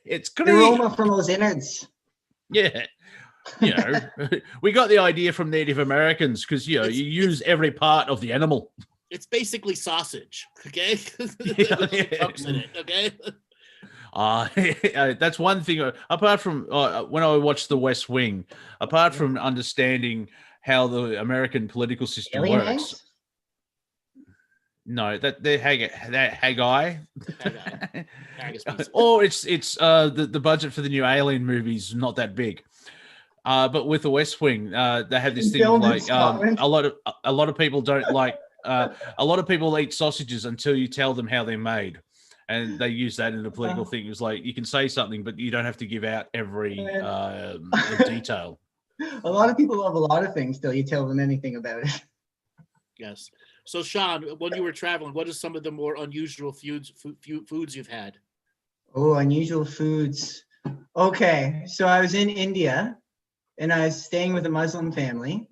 It's great. The aroma from those innards. Yeah. You know, we got the idea from Native Americans because, you use every part of the animal. It's basically sausage, okay? Chunks in it, okay? That's one thing. Apart from when I watched The West Wing, apart from understanding how the American political system works. No, that Haggai. Or it's the budget for the new Alien movies not that big. But with The West Wing, they have this thing of like a lot of people don't like a lot of people eat sausages until you tell them how they're made, and they use that in the political thing. It's like you can say something, but you don't have to give out every detail. A lot of people love a lot of things till you tell them anything about it. Yes. So, Sean, when you were traveling, what are some of the more unusual foods you've had? Oh, unusual foods. Okay, so I was in India, and I was staying with a Muslim family,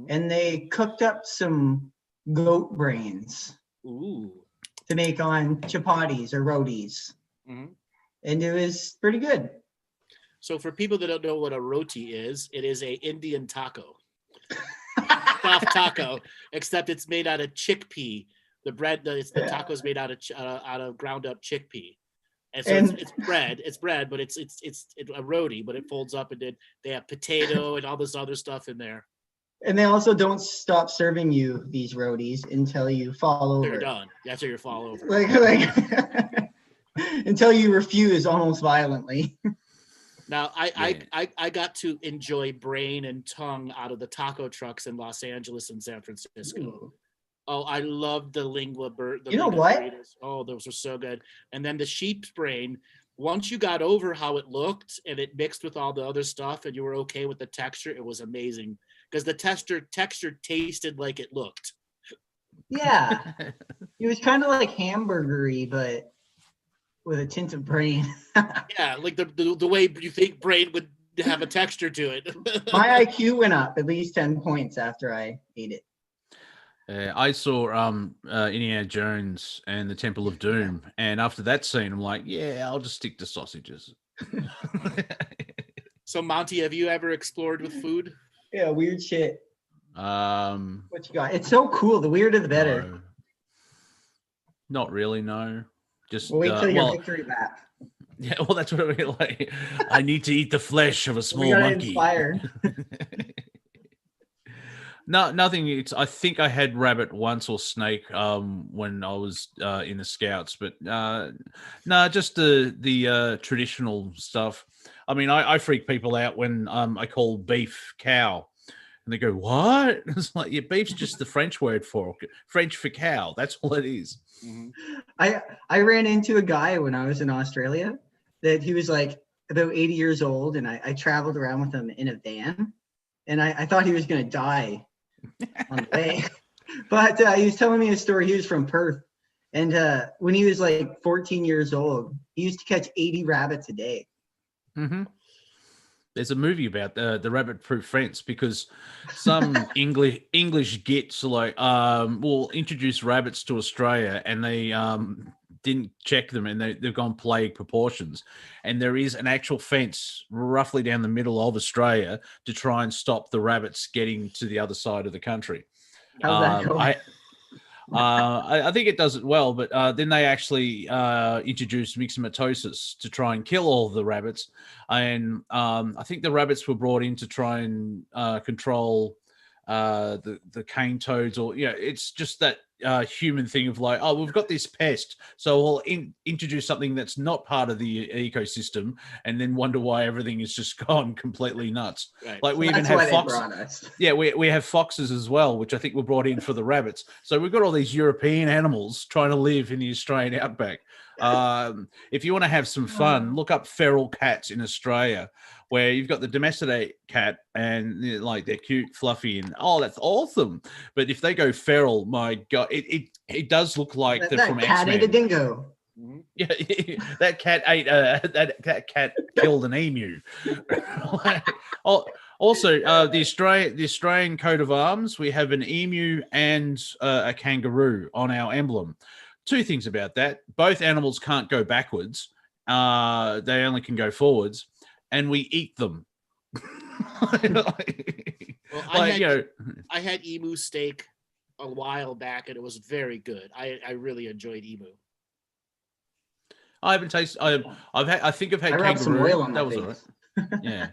and they cooked up some goat brains to make on chapatis or rotis, and it was pretty good. So, for people that don't know what a roti is, it is a Indian taco. Soft taco, except it's made out of chickpea. The taco is made out of ground up chickpea, and so it's bread. It's bread, but it's a roti, but it folds up, and they have potato and all this other stuff in there. And they also don't stop serving you these rotis until you fall over. They're done. That's where you fall over. Like until you refuse almost violently. Now, I got to enjoy brain and tongue out of the taco trucks in Los Angeles and San Francisco. Ooh. Oh, I loved the lingua bird. You know what? Burritos. Oh, those were so good. And then the sheep's brain, once you got over how it looked and it mixed with all the other stuff and you were okay with the texture, it was amazing. Because the texture tasted like it looked. Yeah. It was kind of like hamburgery, but with a tint of brain. Yeah, like the way you think brain would have a texture to it. My IQ went up at least 10 points after I ate it. I saw Indiana Jones and the Temple of Doom, and after that scene, I'm like, yeah, I'll just stick to sausages. So, Monty, have you ever explored with food? Yeah, weird shit. What you got? It's so cool. The weirder, the better. No. Not really, no. Just wait till your victory lap. Yeah, well, that's what I mean. Like, I need to eat the flesh of a small monkey. Inspired. No, nothing. I think I had rabbit once or snake when I was in the Scouts, but no, just the traditional stuff. I mean, I freak people out when I call beef cow And they go, what? It's like, yeah, beef's just the French word for cow. That's all it is. I ran into a guy when I was in Australia that he was like about 80 years old, and I traveled around with him in a van, and I thought he was going to die on the way. But he was telling me a story. He was from Perth, and when he was like 14 years old, he used to catch 80 rabbits a day. Mm-hmm. There's a movie about the rabbit-proof fence because some English gits like will introduce rabbits to Australia, and they didn't check them, and they've gone plague proportions. And there is an actual fence roughly down the middle of Australia to try and stop the rabbits getting to the other side of the country. How's that going? I think it does it well, but then they actually introduced myxomatosis to try and kill all the rabbits. And I think the rabbits were brought in to try and control the cane toads, or it's just that human thing of like, oh, we've got this pest, so we'll introduce something that's not part of the ecosystem, and then wonder why everything is just gone completely nuts. Right. Like we even have foxes. Yeah, we have foxes as well, which I think were brought in for the rabbits. So we've got all these European animals trying to live in the Australian outback. If you want to have some fun, look up feral cats in Australia, where you've got the domesticated cat and like they're cute, fluffy, and that's awesome. But if they go feral, my God, it does look like they're from X-Men. Cat ate a dingo. Yeah, that cat ate that cat killed an emu. Also, the Australian coat of arms, we have an emu and a kangaroo on our emblem. Two things about that: both animals can't go backwards; they only can go forwards, and we eat them. I had emu steak a while back, and it was very good. I really enjoyed emu. I haven't tasted. I think I've had I rubbed some kangaroo. oil on That my was face. all right. Yeah.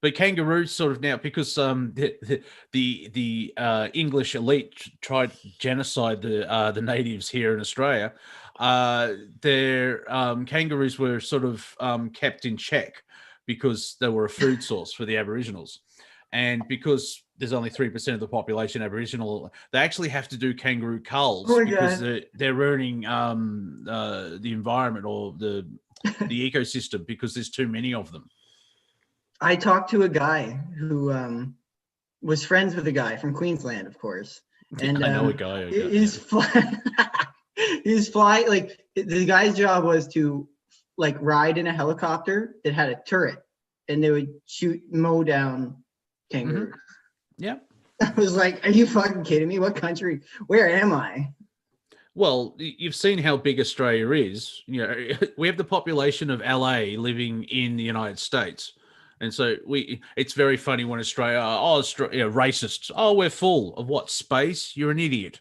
But kangaroo sort of now, because the English elite tried to genocide the natives here in Australia, their kangaroos were sort of kept in check because they were a food source for the Aboriginals. And because there's only 3% of the population Aboriginal, they actually have to do kangaroo culls because they're ruining the environment or the ecosystem because there's too many of them. I talked to a guy who was friends with a guy from Queensland, of course. And I know a guy. He's flying. Like the guy's job was to like ride in a helicopter that had a turret, and they would mow down kangaroos. Mm-hmm. Yeah. I was like, "Are you fucking kidding me? What country? Where am I?" Well, you've seen how big Australia is. We have the population of LA living in the United States. And so it's very funny when Australia, racists. Oh, we're full of what? Space? You're an idiot.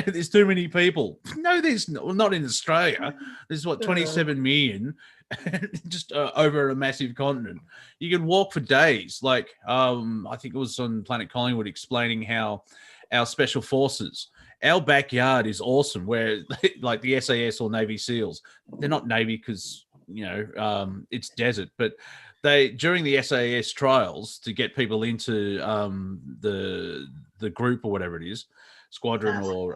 There's too many people. No, there's not in Australia. There's 27 million just over a massive continent. You can walk for days. Like, I think it was on Planet Collingwood explaining how our special forces, our backyard is awesome, where like the SAS or Navy SEALs, they're not Navy because, it's desert, but during the SAS trials to get people into the group or whatever it is, squadron or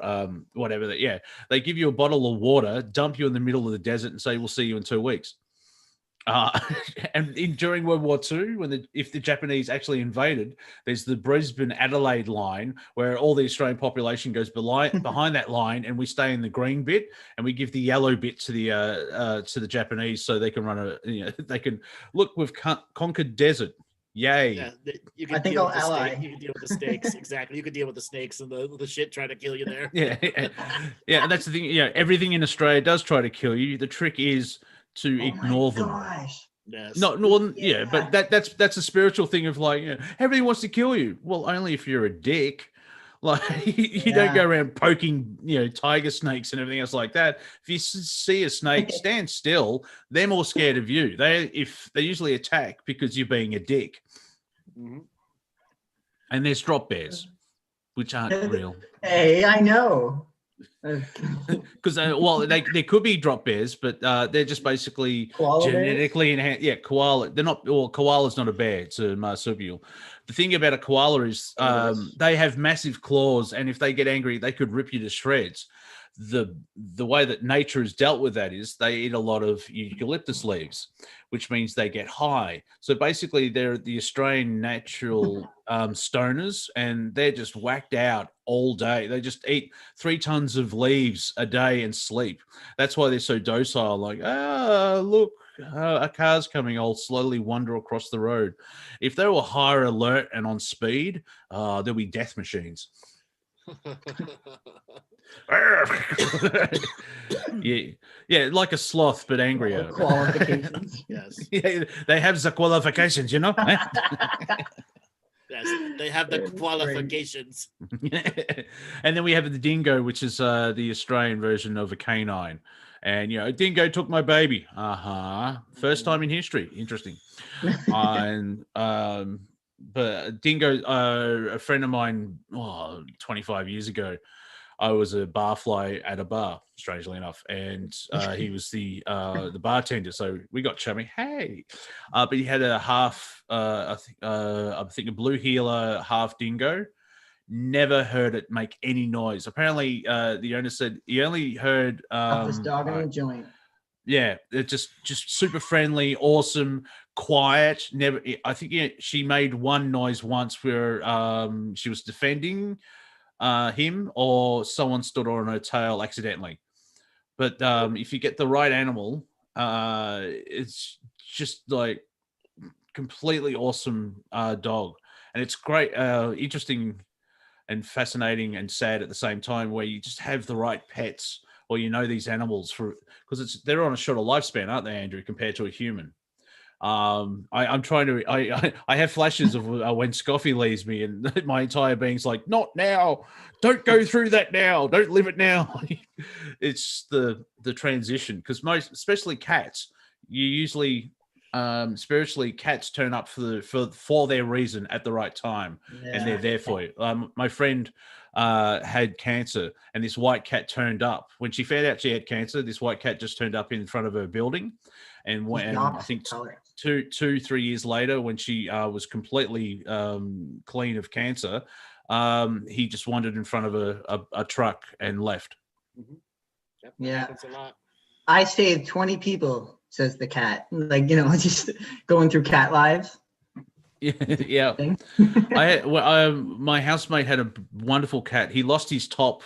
whatever they give you a bottle of water, dump you in the middle of the desert, and say we'll see you in 2 weeks. And during World War II, if the Japanese actually invaded, there's the Brisbane-Adelaide line where all the Australian population goes behind that line, and we stay in the green bit, and we give the yellow bit to the Japanese so they can they can look. We've conquered desert. Yay! Yeah, you I think I'll ally. You can deal with the snakes. Exactly. You can deal with the snakes and the shit trying to kill you there. Yeah. And that's the thing. Everything in Australia does try to kill you. The trick is to ignore them. Gosh. Yes. But that's a spirituul thing of like, everybody wants to kill you. Well, only if you're a dick. Like you don't go around poking, tiger snakes and everything else like that. If you see a snake, stand still. They're more scared of you. They usually attack because you're being a dick. Mm-hmm. And there's drop bears, which aren't real. Hey, I know. Because well, they could be drop bears, but they're just basically Koala bears? genetically enhanced. Yeah, koala. They're not. Well, koala's not a bear; it's a marsupial. The thing about a koala is they have massive claws, and if they get angry, they could rip you to shreds. The way that nature has dealt with that is they eat a lot of eucalyptus leaves, which means they get high. So basically, they're the Australian natural stoners, and they're just whacked out all day. They just eat 3 tons of leaves a day and sleep. That's why they're so docile. Like, look, a car's coming. I'll slowly wander across the road. If they were higher alert and on speed, there'll be death machines. yeah, like a sloth, but angrier. Qualifications. Yes. Yeah, they have the qualifications, you know. Yes, they have the qualifications. And then we have the dingo, which is the Australian version of a canine. And a dingo took my baby. First time in history. Interesting. And but dingo, a friend of mine, 25 years ago, I was a barfly at a bar, strangely enough, and he was the bartender. So we got chummy. Hey, but he had a half, I think a blue heeler, half dingo. Never heard it make any noise. Apparently, the owner said he only heard This dog in the joint. yeah, it's just super friendly, awesome, quiet. Never. I think she made one noise once where she was defending him or someone stood on her tail accidentally. But if you get the right animal, it's just like completely awesome dog, and it's great, interesting, and fascinating and sad at the same time. Where you just have the right pets, or these animals because they're on a shorter lifespan, aren't they, Andrew, compared to a human? I'm trying to. I have flashes of when Scoffy leaves me, and my entire being's like, "Not now! Don't go through that now! Don't live it now!" It's the transition, because especially cats, you usually spiritually, cats turn up for their reason at the right time, and they're there for you. My friend had cancer, and this white cat turned up when she found out she had cancer. This white cat just turned up in front of her building, and when I think 2-3 years later, when she was completely clean of cancer, he just wandered in front of a truck and left. Mm-hmm. Yep, yeah, a lot. I saved 20 people, says the cat. Like, just going through cat lives. Yeah. My housemate had a wonderful cat. He lost his top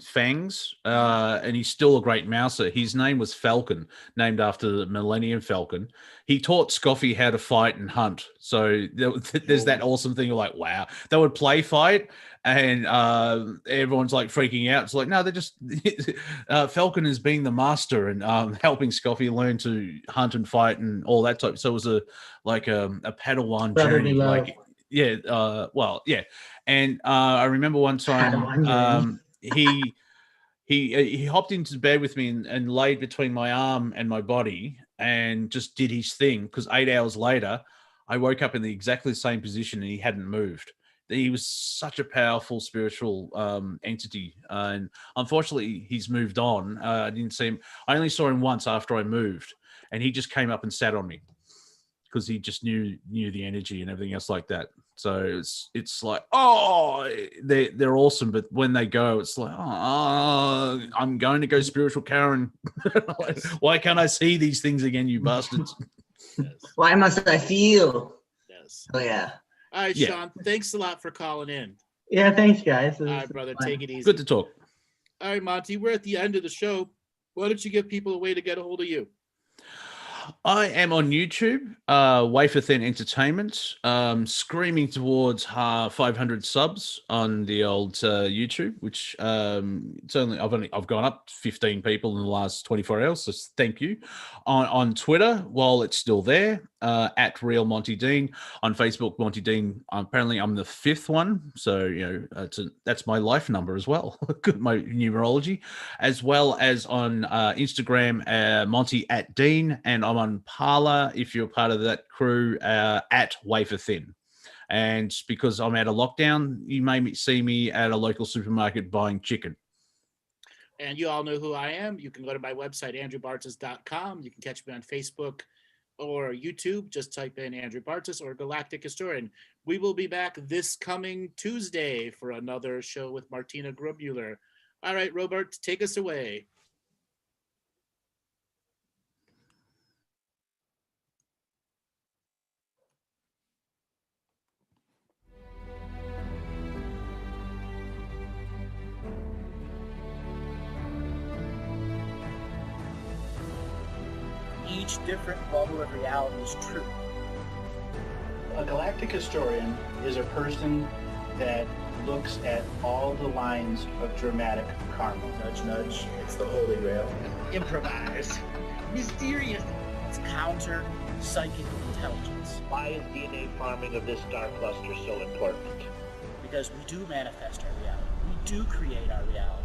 fangs, and he's still a great mouser. His name was Falcon, named after the Millennium Falcon. He taught Scoffy how to fight and hunt. So there's that awesome thing of like, wow, they would play fight, and everyone's like freaking out. It's like, no, they're just Falcon is being the master and helping Scoffy learn to hunt and fight and all that type. So it was a Padawan journey. Like, yeah, well, yeah. And I remember one time he hopped into bed with me and laid between my arm and my body and just did his thing, because 8 hours later I woke up in exactly the same position and he hadn't moved. He was such a powerful spiritual entity, and unfortunately he's moved on. I didn't see him. I only saw him once after I moved, and he just came up and sat on me because he just knew the energy and everything else like that. So it's like, oh, they're awesome, but when they go, it's like, oh, I'm going to go spiritual Karen. Why can't I see these things again, you bastards? Yes. Why must I feel? Yes. Oh yeah. All right, Sean. Thanks a lot for calling in. Yeah, thanks, guys. All right, brother. Take it easy. Good to talk. All right, Monty. We're at the end of the show. Why don't you give people a way to get a hold of you? I am on YouTube, Wafer Thin Entertainment, screaming towards 500 subs on the old YouTube, which it's only I've gone up 15 people in the last 24 hours, so thank you. On Twitter, while it's still there, at Real Monty Dean. On Facebook, Monty Dean. Apparently, I'm the 5th one, so that's my life number as well. My numerology, as well as on Instagram, Monty at Dean, and I'm on Parler, if you're part of that crew, at Wafer Thin. And because I'm out of lockdown, you may see me at a local supermarket buying chicken. And you all know who I am. You can go to my website, andrewbartzis.com. You can catch me on Facebook or YouTube. Just type in Andrew Bartzis or Galactic Historian. We will be back this coming Tuesday for another show with Martina Grubmuller. All right, Robert, take us away. Each different bubble of reality is true. A galactic historian is a person that looks at all the lines of dramatic karma. Nudge, nudge. It's the Holy Grail. Improvise. Mysterious. It's counter psychic intelligence. Why is DNA farming of this star cluster so important? Because we do manifest our reality. We do create our reality.